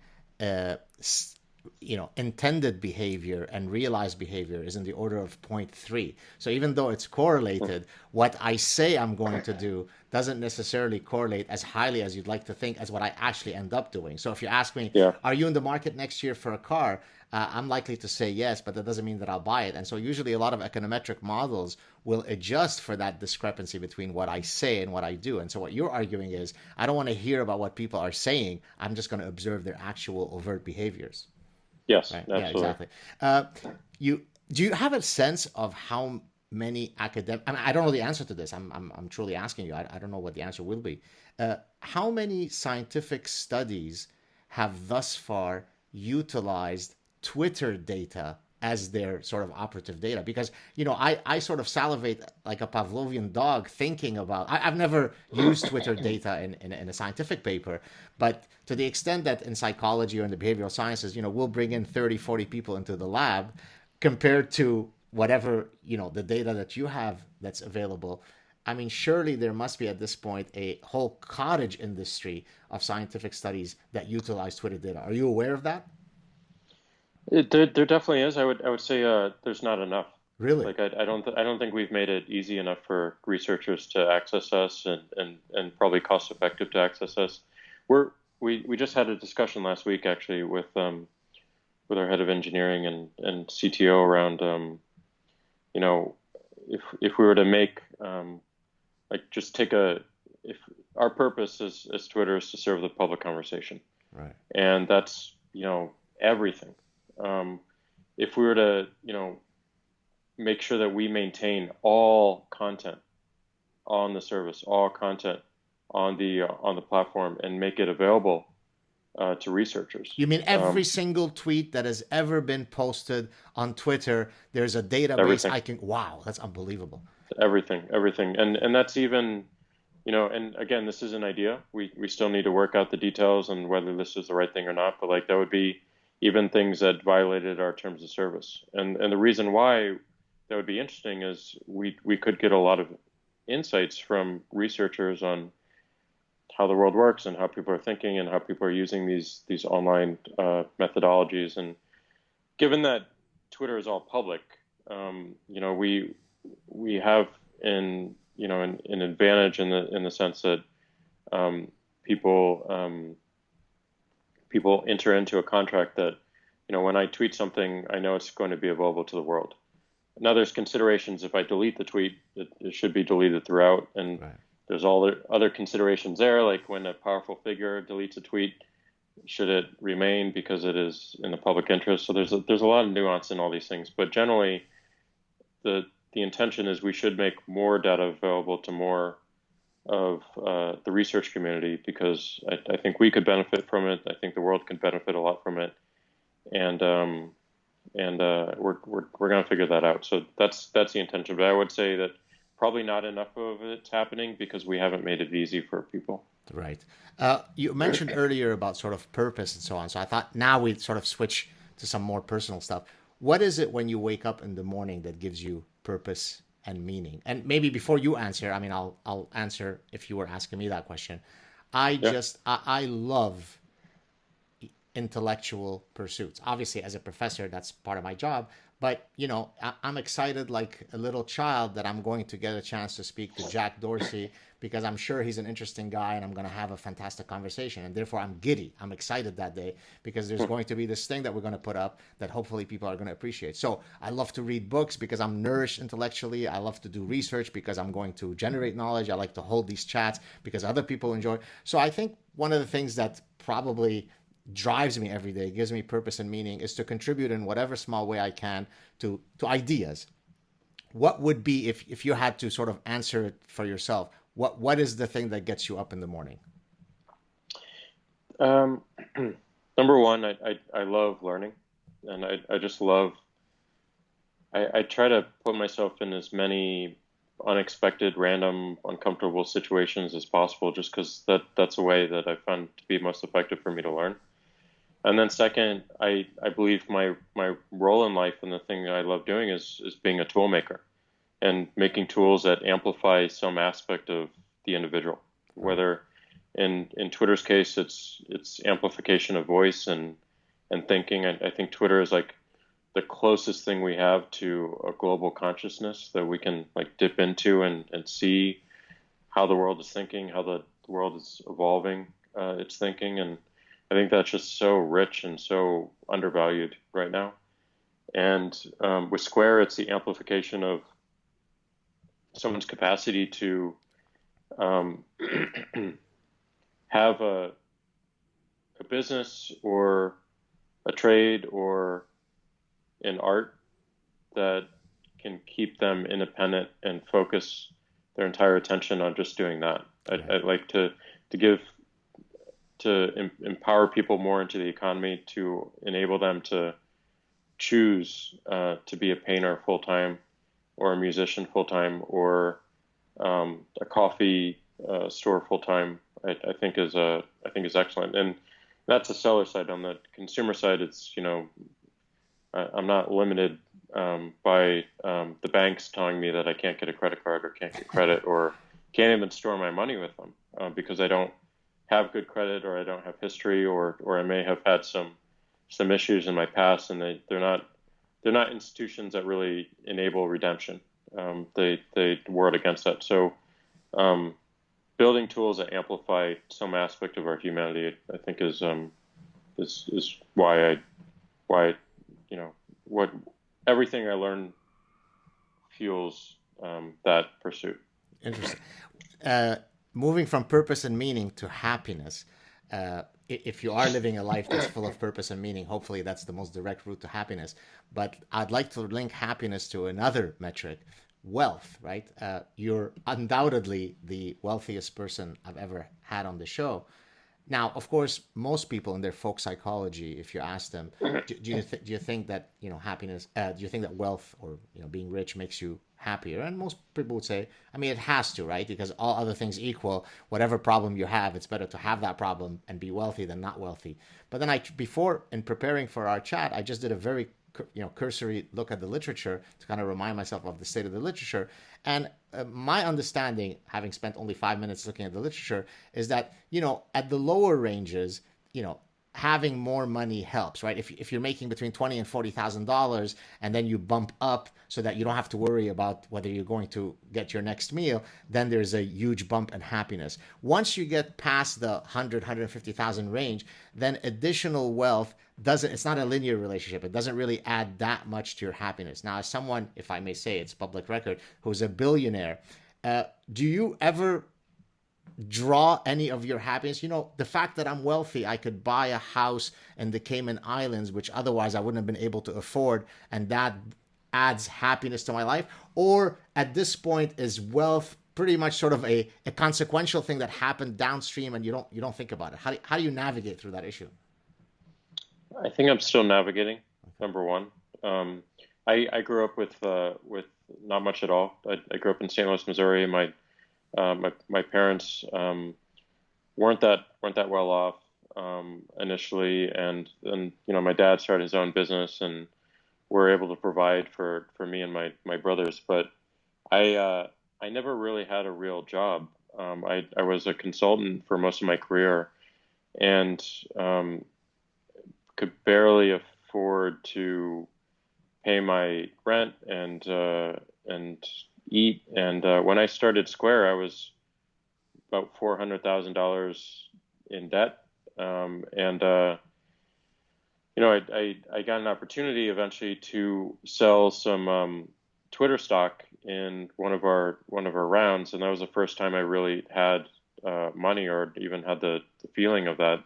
intended behavior and realized behavior is in the order of zero point 0.3. So even though it's correlated, what I say I'm going to do doesn't necessarily correlate as highly as you'd like to think as what I actually end up doing. So if you ask me, Yeah. are you in the market next year for a car? I'm likely to say yes, but that doesn't mean that I'll buy it. And so usually a lot of econometric models will adjust for that discrepancy between what I say and what I do. And so what you're arguing is, I don't want to hear about what people are saying. I'm just going to observe their actual overt behaviors. Yes, Right. absolutely. Yeah, exactly. You do you have a sense of how many academic? I mean, I don't know the answer to this. I'm truly asking you. I don't know what the answer will be. How many scientific studies have thus far utilized Twitter data as their sort of operative data? Because I sort of salivate like a Pavlovian dog thinking about. I've never used Twitter data in a scientific paper, but to the extent that in psychology or in the behavioral sciences, we'll bring in 30, 40 people into the lab compared to whatever, the data that you have that's available. I mean, surely there must be at this point a whole cottage industry of scientific studies that utilize Twitter data. Are you aware of that? There definitely is. I would say there's not enough. Really? Like I don't think we've made it easy enough for researchers to access us and probably cost effective to access us. We just had a discussion last week actually with our head of engineering and CTO around you know if we were to make like just take a if our purpose as Twitter is to serve the public conversation, Right. and that's everything. Um, if we were to make sure that we maintain all content on the service, all content on the platform, and make it available to researchers. You mean every single tweet that has ever been posted on Twitter, there's a database Everything, I can. Wow, that's unbelievable. everything, and that's even and again, this is an idea. We still need to work out the details and whether this is the right thing or not. But like that would be even things that violated our terms of service. And the reason why that would be interesting is we could get a lot of insights from researchers on how the world works and how people are thinking and how people are using these online methodologies. And given that Twitter is all public, we have an advantage in the sense that people people enter into a contract that when I tweet something, I know it's going to be available to the world. Now there's considerations. If I delete the tweet, it should be deleted throughout, and Right. there's all the other considerations there, like when a powerful figure deletes a tweet, should it remain because it is in the public interest? So there's a lot of nuance in all these things, but generally the intention is we should make more data available to more of the research community, because I think we could benefit from it. I think the world could benefit a lot from it, and we're going to figure that out. So that's the intention. But I would say that probably not enough of it's happening because we haven't made it easy for people. Right. You mentioned earlier about sort of purpose and so on. So I thought now we'd sort of switch to some more personal stuff. What is it when you wake up in the morning that gives you purpose and meaning? And maybe before you answer, I mean, I'll answer if you were asking me that question. Yeah. I love intellectual pursuits. Obviously, as a professor, that's part of my job. But, I'm excited like a little child that I'm going to get a chance to speak to Jack Dorsey because I'm sure he's an interesting guy and I'm going to have a fantastic conversation. And therefore, I'm giddy. I'm excited that day because there's going to be this thing that we're going to put up that hopefully people are going to appreciate. So I love to read books because I'm nourished intellectually. I love to do research because I'm going to generate knowledge. I like to hold these chats because other people enjoy. So I think one of the things that probably drives me every day, gives me purpose and meaning, is to contribute in whatever small way I can to ideas. What would be, if you had to sort of answer it for yourself, what is the thing that gets you up in the morning? Um, Number one, I love learning, and I just love. I try to put myself in as many unexpected, random, uncomfortable situations as possible, just because that's a way that I find to be most effective for me to learn. And then second, I believe my role in life and the thing that I love doing is being a tool maker and making tools that amplify some aspect of the individual. Whether in Twitter's case, it's amplification of voice and thinking. I think Twitter is like the closest thing we have to a global consciousness that we can like dip into and see how the world is thinking, how the world is evolving its thinking. And I think that's just so rich and so undervalued right now. And with Square, it's the amplification of someone's capacity to have a business or a trade or an art that can keep them independent and focus their entire attention on just doing that. I'd like to empower people more into the economy, to enable them to choose to be a painter full time, or a musician full time, or a coffee store full time. I think is excellent, and that's the seller side. On the consumer side, it's I'm not limited by the banks telling me that I can't get a credit card or can't get credit or can't even store my money with them because I don't have good credit, or I don't have history, or I may have had some issues in my past, and they're not institutions that really enable redemption. They ward against that. So building tools that amplify some aspect of our humanity, I think, is why what everything I learn fuels that pursuit. Interesting. Moving from purpose and meaning to happiness. If you are living a life that's full of purpose and meaning, hopefully that's the most direct route to happiness. But I'd like to link happiness to another metric, wealth, right? You're undoubtedly the wealthiest person I've ever had on the show. Now, of course, most people in their folk psychology, if you ask them, do you think that happiness? Do you think that wealth or being rich makes you happier? And most people would say, I mean, it has to, right? Because all other things equal, whatever problem you have, it's better to have that problem and be wealthy than not wealthy. But then in preparing for our chat, I just did a very cursory look at the literature to kind of remind myself of the state of the literature. And my understanding, having spent only 5 minutes looking at the literature, is that, at the lower ranges, having more money helps, right? If you're making between $20,000 and $40,000, and then you bump up so that you don't have to worry about whether you're going to get your next meal, then there's a huge bump in happiness. Once you get past the 150,000 range, then additional wealth it's not a linear relationship. It doesn't really add that much to your happiness. Now, as someone, if I may say, it's public record, who's a billionaire, do you ever draw any of your happiness? The fact that I'm wealthy, I could buy a house in the Cayman Islands, which otherwise I wouldn't have been able to afford, and that adds happiness to my life? Or at this point, is wealth pretty much sort of a consequential thing that happened downstream and you don't think about it? How do you navigate through that issue? I think I'm still navigating. Number one, I grew up with not much at all. I grew up in St. Louis, Missouri. My parents weren't that well off initially, and my dad started his own business and were able to provide for me and my brothers. But I never really had a real job. I was a consultant for most of my career, and could barely afford to pay my rent and eat. And when I started Square, I was about $400,000 in debt. I got an opportunity eventually to sell some Twitter stock in one of our rounds, and that was the first time I really had money, or even had the feeling of that.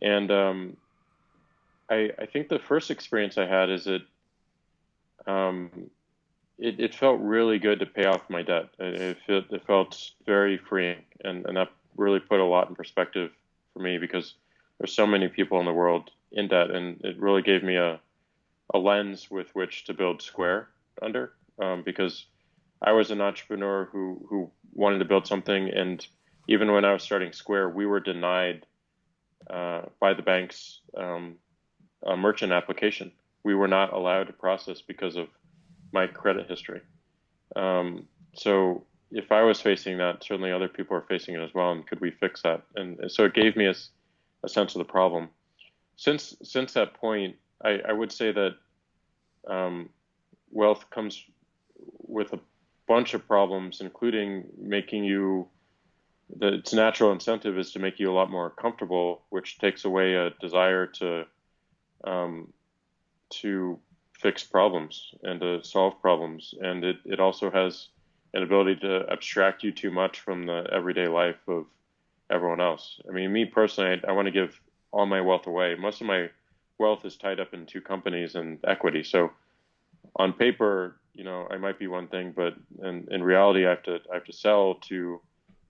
And I think the first experience I had is it felt really good to pay off my debt. It felt very freeing, and that really put a lot in perspective for me, because there's so many people in the world in debt, and it really gave me a lens with which to build Square under, because I was an entrepreneur who wanted to build something, and even when I was starting Square, we were denied by the banks a merchant application. We were not allowed to process because of my credit history. So if I was facing that, certainly other people are facing it as well, and could we fix that? And so it gave me a sense of the problem. Since that point, I would say that wealth comes with a bunch of problems, including making you, its natural incentive is to make you a lot more comfortable, which takes away a desire um, to fix problems and to solve problems. And it also has an ability to abstract you too much from the everyday life of everyone else. I mean, me personally, I want to give all my wealth away. Most of my wealth is tied up in two companies and equity. So on paper, I might be one thing, but in reality, I have to sell to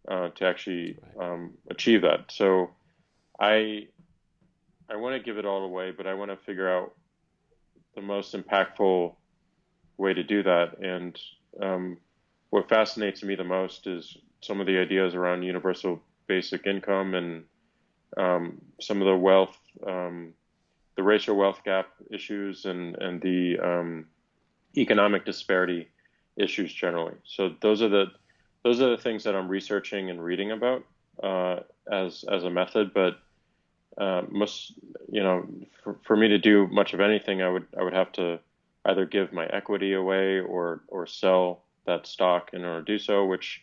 actually achieve that. So I want to give it all away, but I want to figure out the most impactful way to do that. And what fascinates me the most is some of the ideas around universal basic income and some of the wealth, the racial wealth gap issues, and the economic disparity issues generally. So those are the things that I'm researching and reading about as a method. But most, for me to do much of anything, I would have to either give my equity away or sell that stock in order to do so, which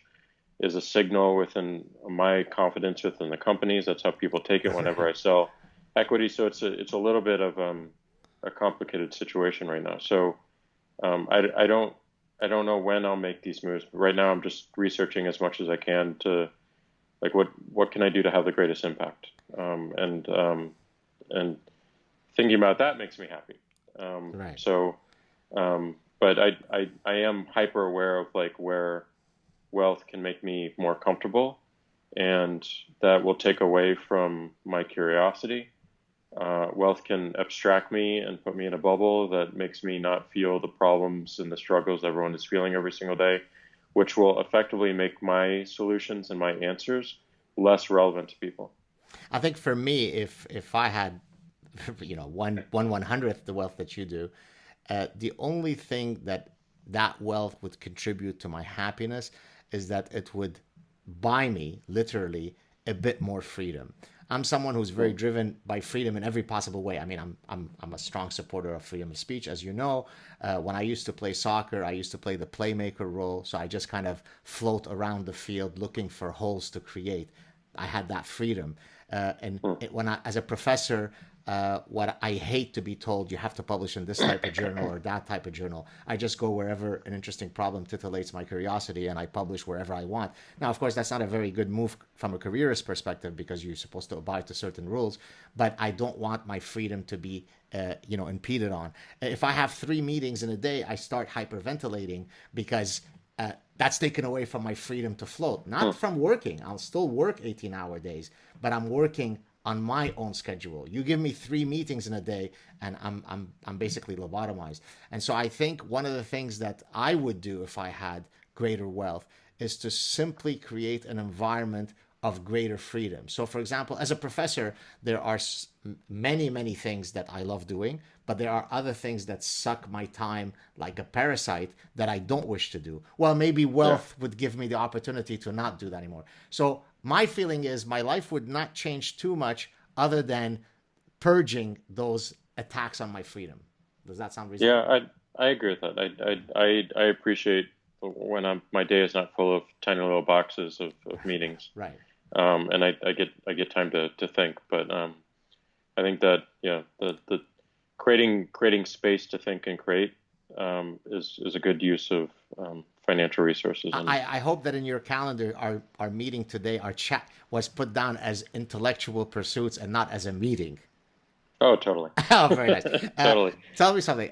is a signal within my confidence within the companies. That's how people take it whenever I sell equity. So it's a little bit of a complicated situation right now. So I don't know when I'll make these moves, but right now I'm just researching as much as I can to, like, what can I do to have the greatest impact? And thinking about that makes me happy. Right. So, but I am hyper aware of like where wealth can make me more comfortable, and that will take away from my curiosity. Wealth can abstract me and put me in a bubble that makes me not feel the problems and the struggles everyone is feeling every single day, which will effectively make my solutions and my answers less relevant to people. I think for me, if I had, one hundredth the wealth that you do, the only thing that wealth would contribute to my happiness is that it would buy me literally a bit more freedom. I'm someone who's very driven by freedom in every possible way. I mean, I'm a strong supporter of freedom of speech, as you know. When I used to play soccer, I used to play the playmaker role, so I just kind of float around the field looking for holes to create. I had that freedom, as a professor, what I hate to be told, you have to publish in this type of journal or that type of journal. I just go wherever an interesting problem titillates my curiosity, and I publish wherever I want. Now, of course, that's not a very good move from a careerist perspective, because you're supposed to abide to certain rules, but I don't want my freedom to be impeded on. If I have 3 meetings in a day, I start hyperventilating, because that's taken away from my freedom to float. Not from working. I'll still work 18-hour days, but I'm working on my own schedule. You give me 3 meetings in a day, and I'm basically lobotomized. And so I think one of the things that I would do if I had greater wealth is to simply create an environment of greater freedom. So, for example, as a professor, there are many things that I love doing, but there are other things that suck my time like a parasite that I don't wish to do. Well, maybe wealth would give me the opportunity to not do that anymore. So my feeling is my life would not change too much other than purging those attacks on my freedom. Does that sound reasonable? Yeah, I agree with that. I appreciate when my day is not full of tiny little boxes of meetings. Right. And I get time to think. But I think that the creating space to think and create is a good use of financial resources. And I hope that in your calendar, our meeting today, our chat, was put down as intellectual pursuits and not as a meeting. Oh, totally. Oh, very nice. Totally. Tell me something.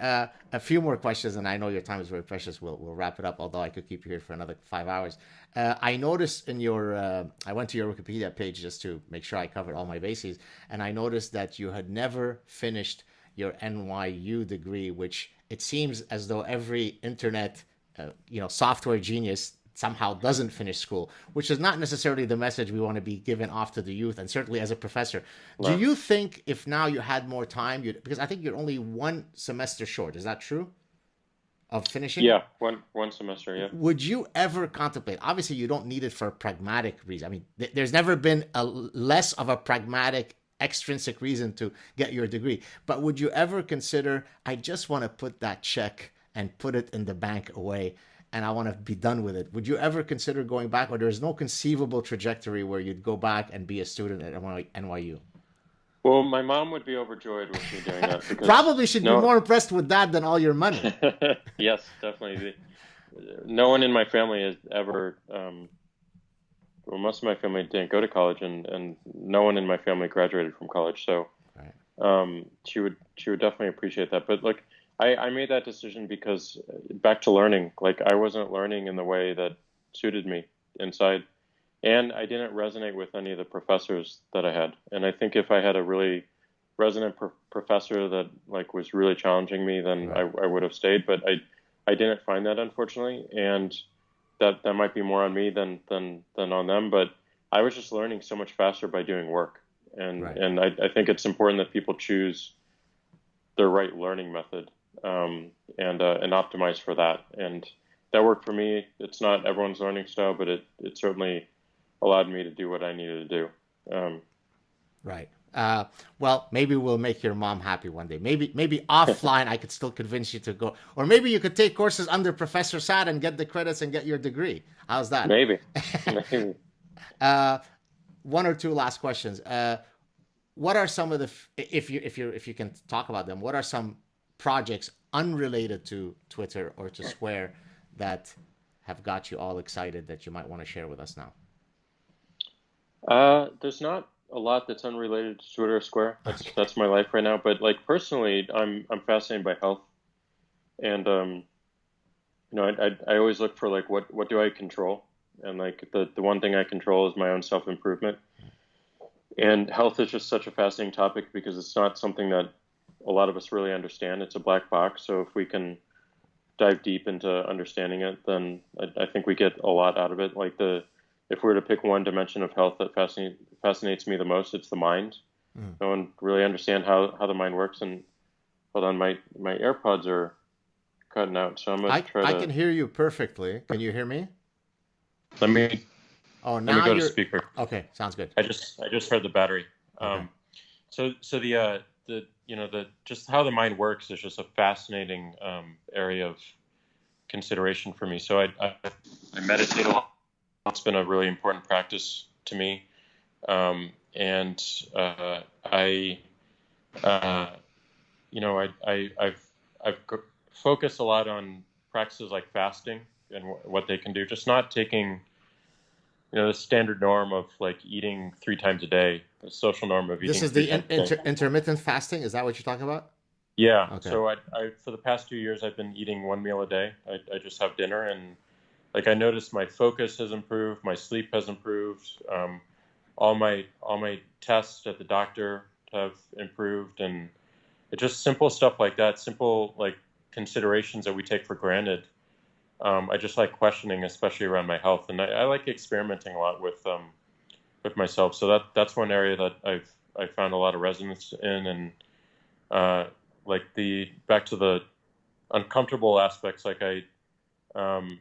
A few more questions, and I know your time is very precious. We'll wrap it up, although I could keep you here for another 5 hours. I noticed in your, I went to your Wikipedia page just to make sure I covered all my bases, and I noticed that you had never finished your NYU degree, which it seems as though every internet, software genius somehow doesn't finish school, which is not necessarily the message we want to be giving off to the youth, and certainly as a professor. Do you think if now you had more time, because I think you're only 1 semester short, is that true? of finishing it? Yeah, one semester. Yeah. Would you ever contemplate? Obviously, you don't need it for a pragmatic reason. I mean, there's never been a less of a pragmatic extrinsic reason to get your degree. But would you ever consider, I just want to put that check and put it in the bank away and I want to be done with it? Would you ever consider going back, or there's no conceivable trajectory where you'd go back and be a student at NYU? Well, my mom would be overjoyed with me doing that because Probably should be no, more impressed with that than all your money. yes, definitely. No one in my family has ever, well, most of my family didn't go to college, and no one in my family graduated from college. So Right. she would definitely appreciate that. But like, I made that decision because back to learning, like I wasn't learning in the way that suited me inside, and I didn't resonate with any of the professors that I had. And I think if I had a really resonant professor that like was really challenging me, then Right. I would have stayed. But I didn't find that, unfortunately, and that might be more on me than on them. But I was just learning so much faster by doing work, and Right. I think it's important that people choose the right learning method, and optimize for that. And that worked for me. It's not everyone's learning style, but it certainly allowed me to do what I needed to do. Right. Well, maybe we'll make your mom happy one day. Maybe offline I could still convince you to go, or maybe you could take courses under Professor Sad and get the credits and get your degree. How's that? Maybe, maybe. One or two last questions. What are some of the, if you can talk about them, what are some projects unrelated to Twitter or to Square that have got you all excited that you might want to share with us now? There's not a lot that's unrelated to Twitter or Square. Okay. That's my life right now. But like personally, I'm fascinated by health, and I always look for like what do I control, and like the one thing I control is my own self improvement. And health is just such a fascinating topic because it's not something that a lot of us really understand. It's a black box. So if we can dive deep into understanding it, then I think we get a lot out of it. Like if we were to pick one dimension of health that fascinates me the most, it's the mind. Mm. No one really understand how the mind works. And hold on, my AirPods are cutting out, so I'm gonna try I to can hear you perfectly. Can you hear me? let me Oh, let me now go to you're speaker. okay. Sounds good. I just heard the battery. Okay. So the just how the mind works is just a fascinating area of consideration for me. So I meditate a lot. It's been a really important practice to me, and I I've focused a lot on practices like fasting and what they can do. Just not taking the standard norm of like eating 3 times a day, the social norm of This eating is three the times a day. intermittent fasting. Is that what you're talking about? Yeah. Okay. So I for the past 2 years, I've been eating one meal a day. I just have dinner, and like I noticed my focus has improved, my sleep has improved, all my tests at the doctor have improved, and it's just simple stuff like that, simple like considerations that we take for granted. I just like questioning, especially around my health, and I like experimenting a lot with myself. So that's one area that I found a lot of resonance in, and like the back to the uncomfortable aspects. Like there's a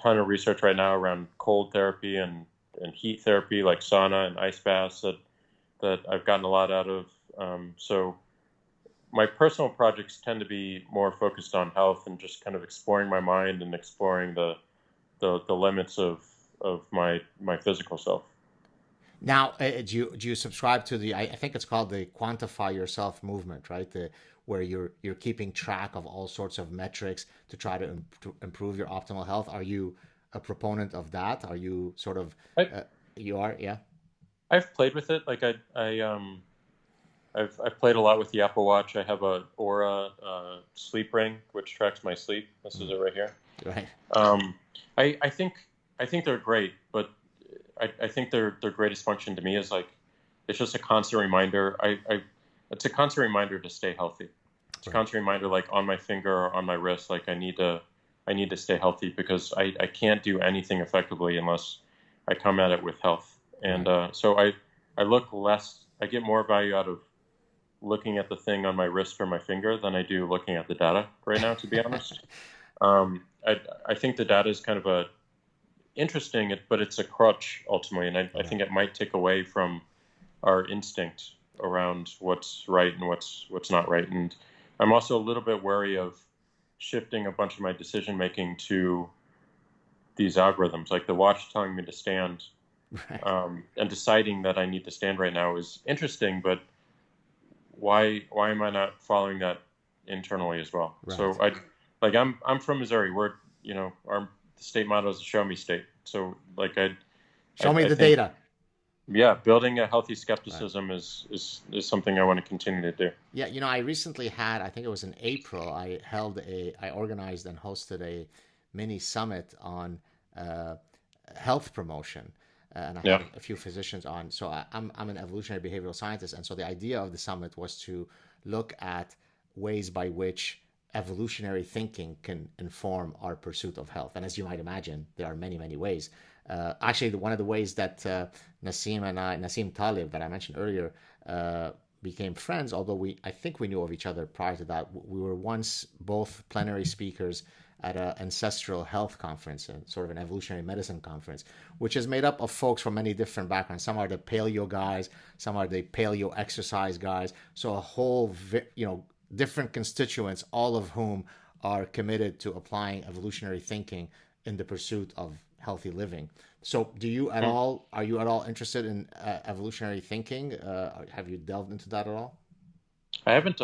ton of research right now around cold therapy and heat therapy, like sauna and ice baths that I've gotten a lot out of. So my personal projects tend to be more focused on health and just kind of exploring my mind and exploring the limits of my physical self. Now, do you subscribe to the? I think it's called the quantify yourself movement, right? Where you're keeping track of all sorts of metrics to try to improve your optimal health. Are you a proponent of that? Are you sort of I, you are? Yeah. I've played with it. Like I've played a lot with the Apple Watch. I have a Aura sleep ring which tracks my sleep. This is it right here. Right. Um, I think they're great, but I think their greatest function to me is like it's just a constant reminder. It's a constant reminder to stay healthy. It's a Right. constant reminder, like on my finger or on my wrist, like I need to stay healthy because I can't do anything effectively unless I come at it with health. And Right. so I look less. I get more value out of looking at the thing on my wrist or my finger than I do looking at the data right now, to be honest. I think the data is kind of interesting, but it's a crutch ultimately, and I think it might take away from our instinct around what's right and what's not right. And I'm also a little bit wary of shifting a bunch of my decision making to these algorithms, like the watch telling me to stand, Right. and deciding that I need to stand right now is interesting, but why am I not following that internally as well? So Right. I'm from Missouri, where our state motto is a show me state. So like Show me I the think, data. yeah, building a healthy Right. skepticism is something I want to continue to do. Yeah, I recently had, I think it was in April, I organized and hosted a mini summit on uh, health promotion. And I had Yeah. a few physicians on. So I'm an evolutionary behavioral scientist. And so the idea of the summit was to look at ways by which evolutionary thinking can inform our pursuit of health. And as you might imagine, there are many, many ways. Actually, one of the ways that Nassim Talib, that I mentioned earlier, became friends, although I think we knew of each other prior to that. We were once both plenary speakers at an ancestral health conference, and sort of an evolutionary medicine conference, which is made up of folks from many different backgrounds. Some are the paleo guys, some are the paleo exercise guys. So a whole, different constituents, all of whom are committed to applying evolutionary thinking in the pursuit of healthy living. So, Hmm. are you at all interested in evolutionary thinking? Have you delved into that at all? I haven't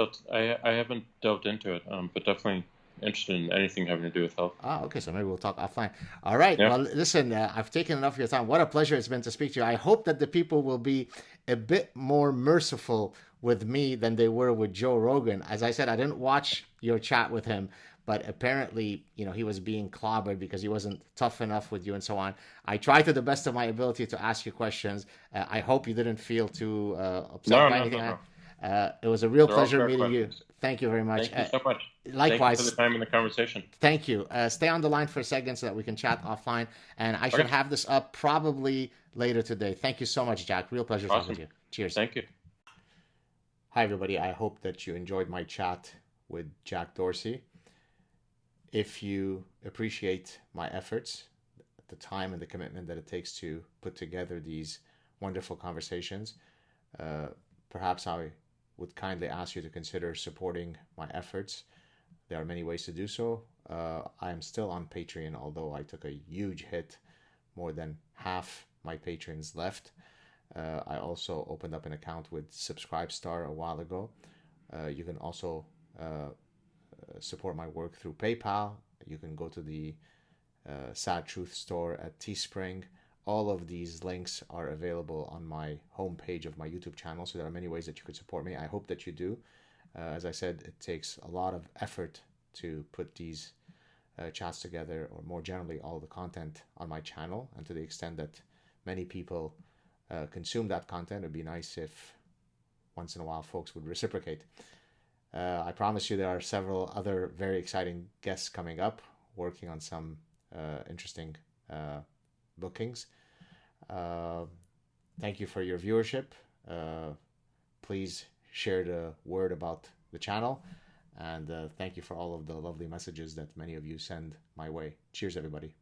delved into it, but definitely interested in anything having to do with health. Ah, okay. So maybe we'll talk offline. All right. Yeah. Well, listen, I've taken enough of your time. What a pleasure it's been to speak to you. I hope that the people will be a bit more merciful with me than they were with Joe Rogan. As I said, I didn't watch your chat with him, but apparently, he was being clobbered because he wasn't tough enough with you and so on. I tried to the best of my ability to ask you questions. I hope you didn't feel too upset No, by no, anything. no, no. It was a real They're all pleasure fair meeting you. questions. Thank you very much. Thank you so much. Thank you for the Likewise, time and the conversation. thank you. Stay on the line for a second so that we can chat offline. And I should Okay. have this up probably later today. Thank you so much, Jack. Real pleasure talking Awesome. to you. Cheers. Thank you. Hi, everybody. I hope that you enjoyed my chat with Jack Dorsey. If you appreciate my efforts, the time and the commitment that it takes to put together these wonderful conversations, uh, perhaps I would kindly ask you to consider supporting my efforts. There are many ways to do so. I am still on Patreon, although I took a huge hit. More than half my patrons left. I also opened up an account with Subscribestar a while ago. You can also support my work through PayPal. You can go to the SAAD TRUTH store at Teespring. All of these links are available on my homepage of my YouTube channel, so there are many ways that you could support me. I hope that you do. As I said, it takes a lot of effort to put these chats together, or more generally, all the content on my channel. And to the extent that many people consume that content, it'd be nice if once in a while folks would reciprocate. I promise you there are several other very exciting guests coming up, working on some interesting bookings. Uh, Thank you for your viewership. Uh, Please share the word about the channel. And thank you for all of the lovely messages that many of you send my way. Cheers, everybody.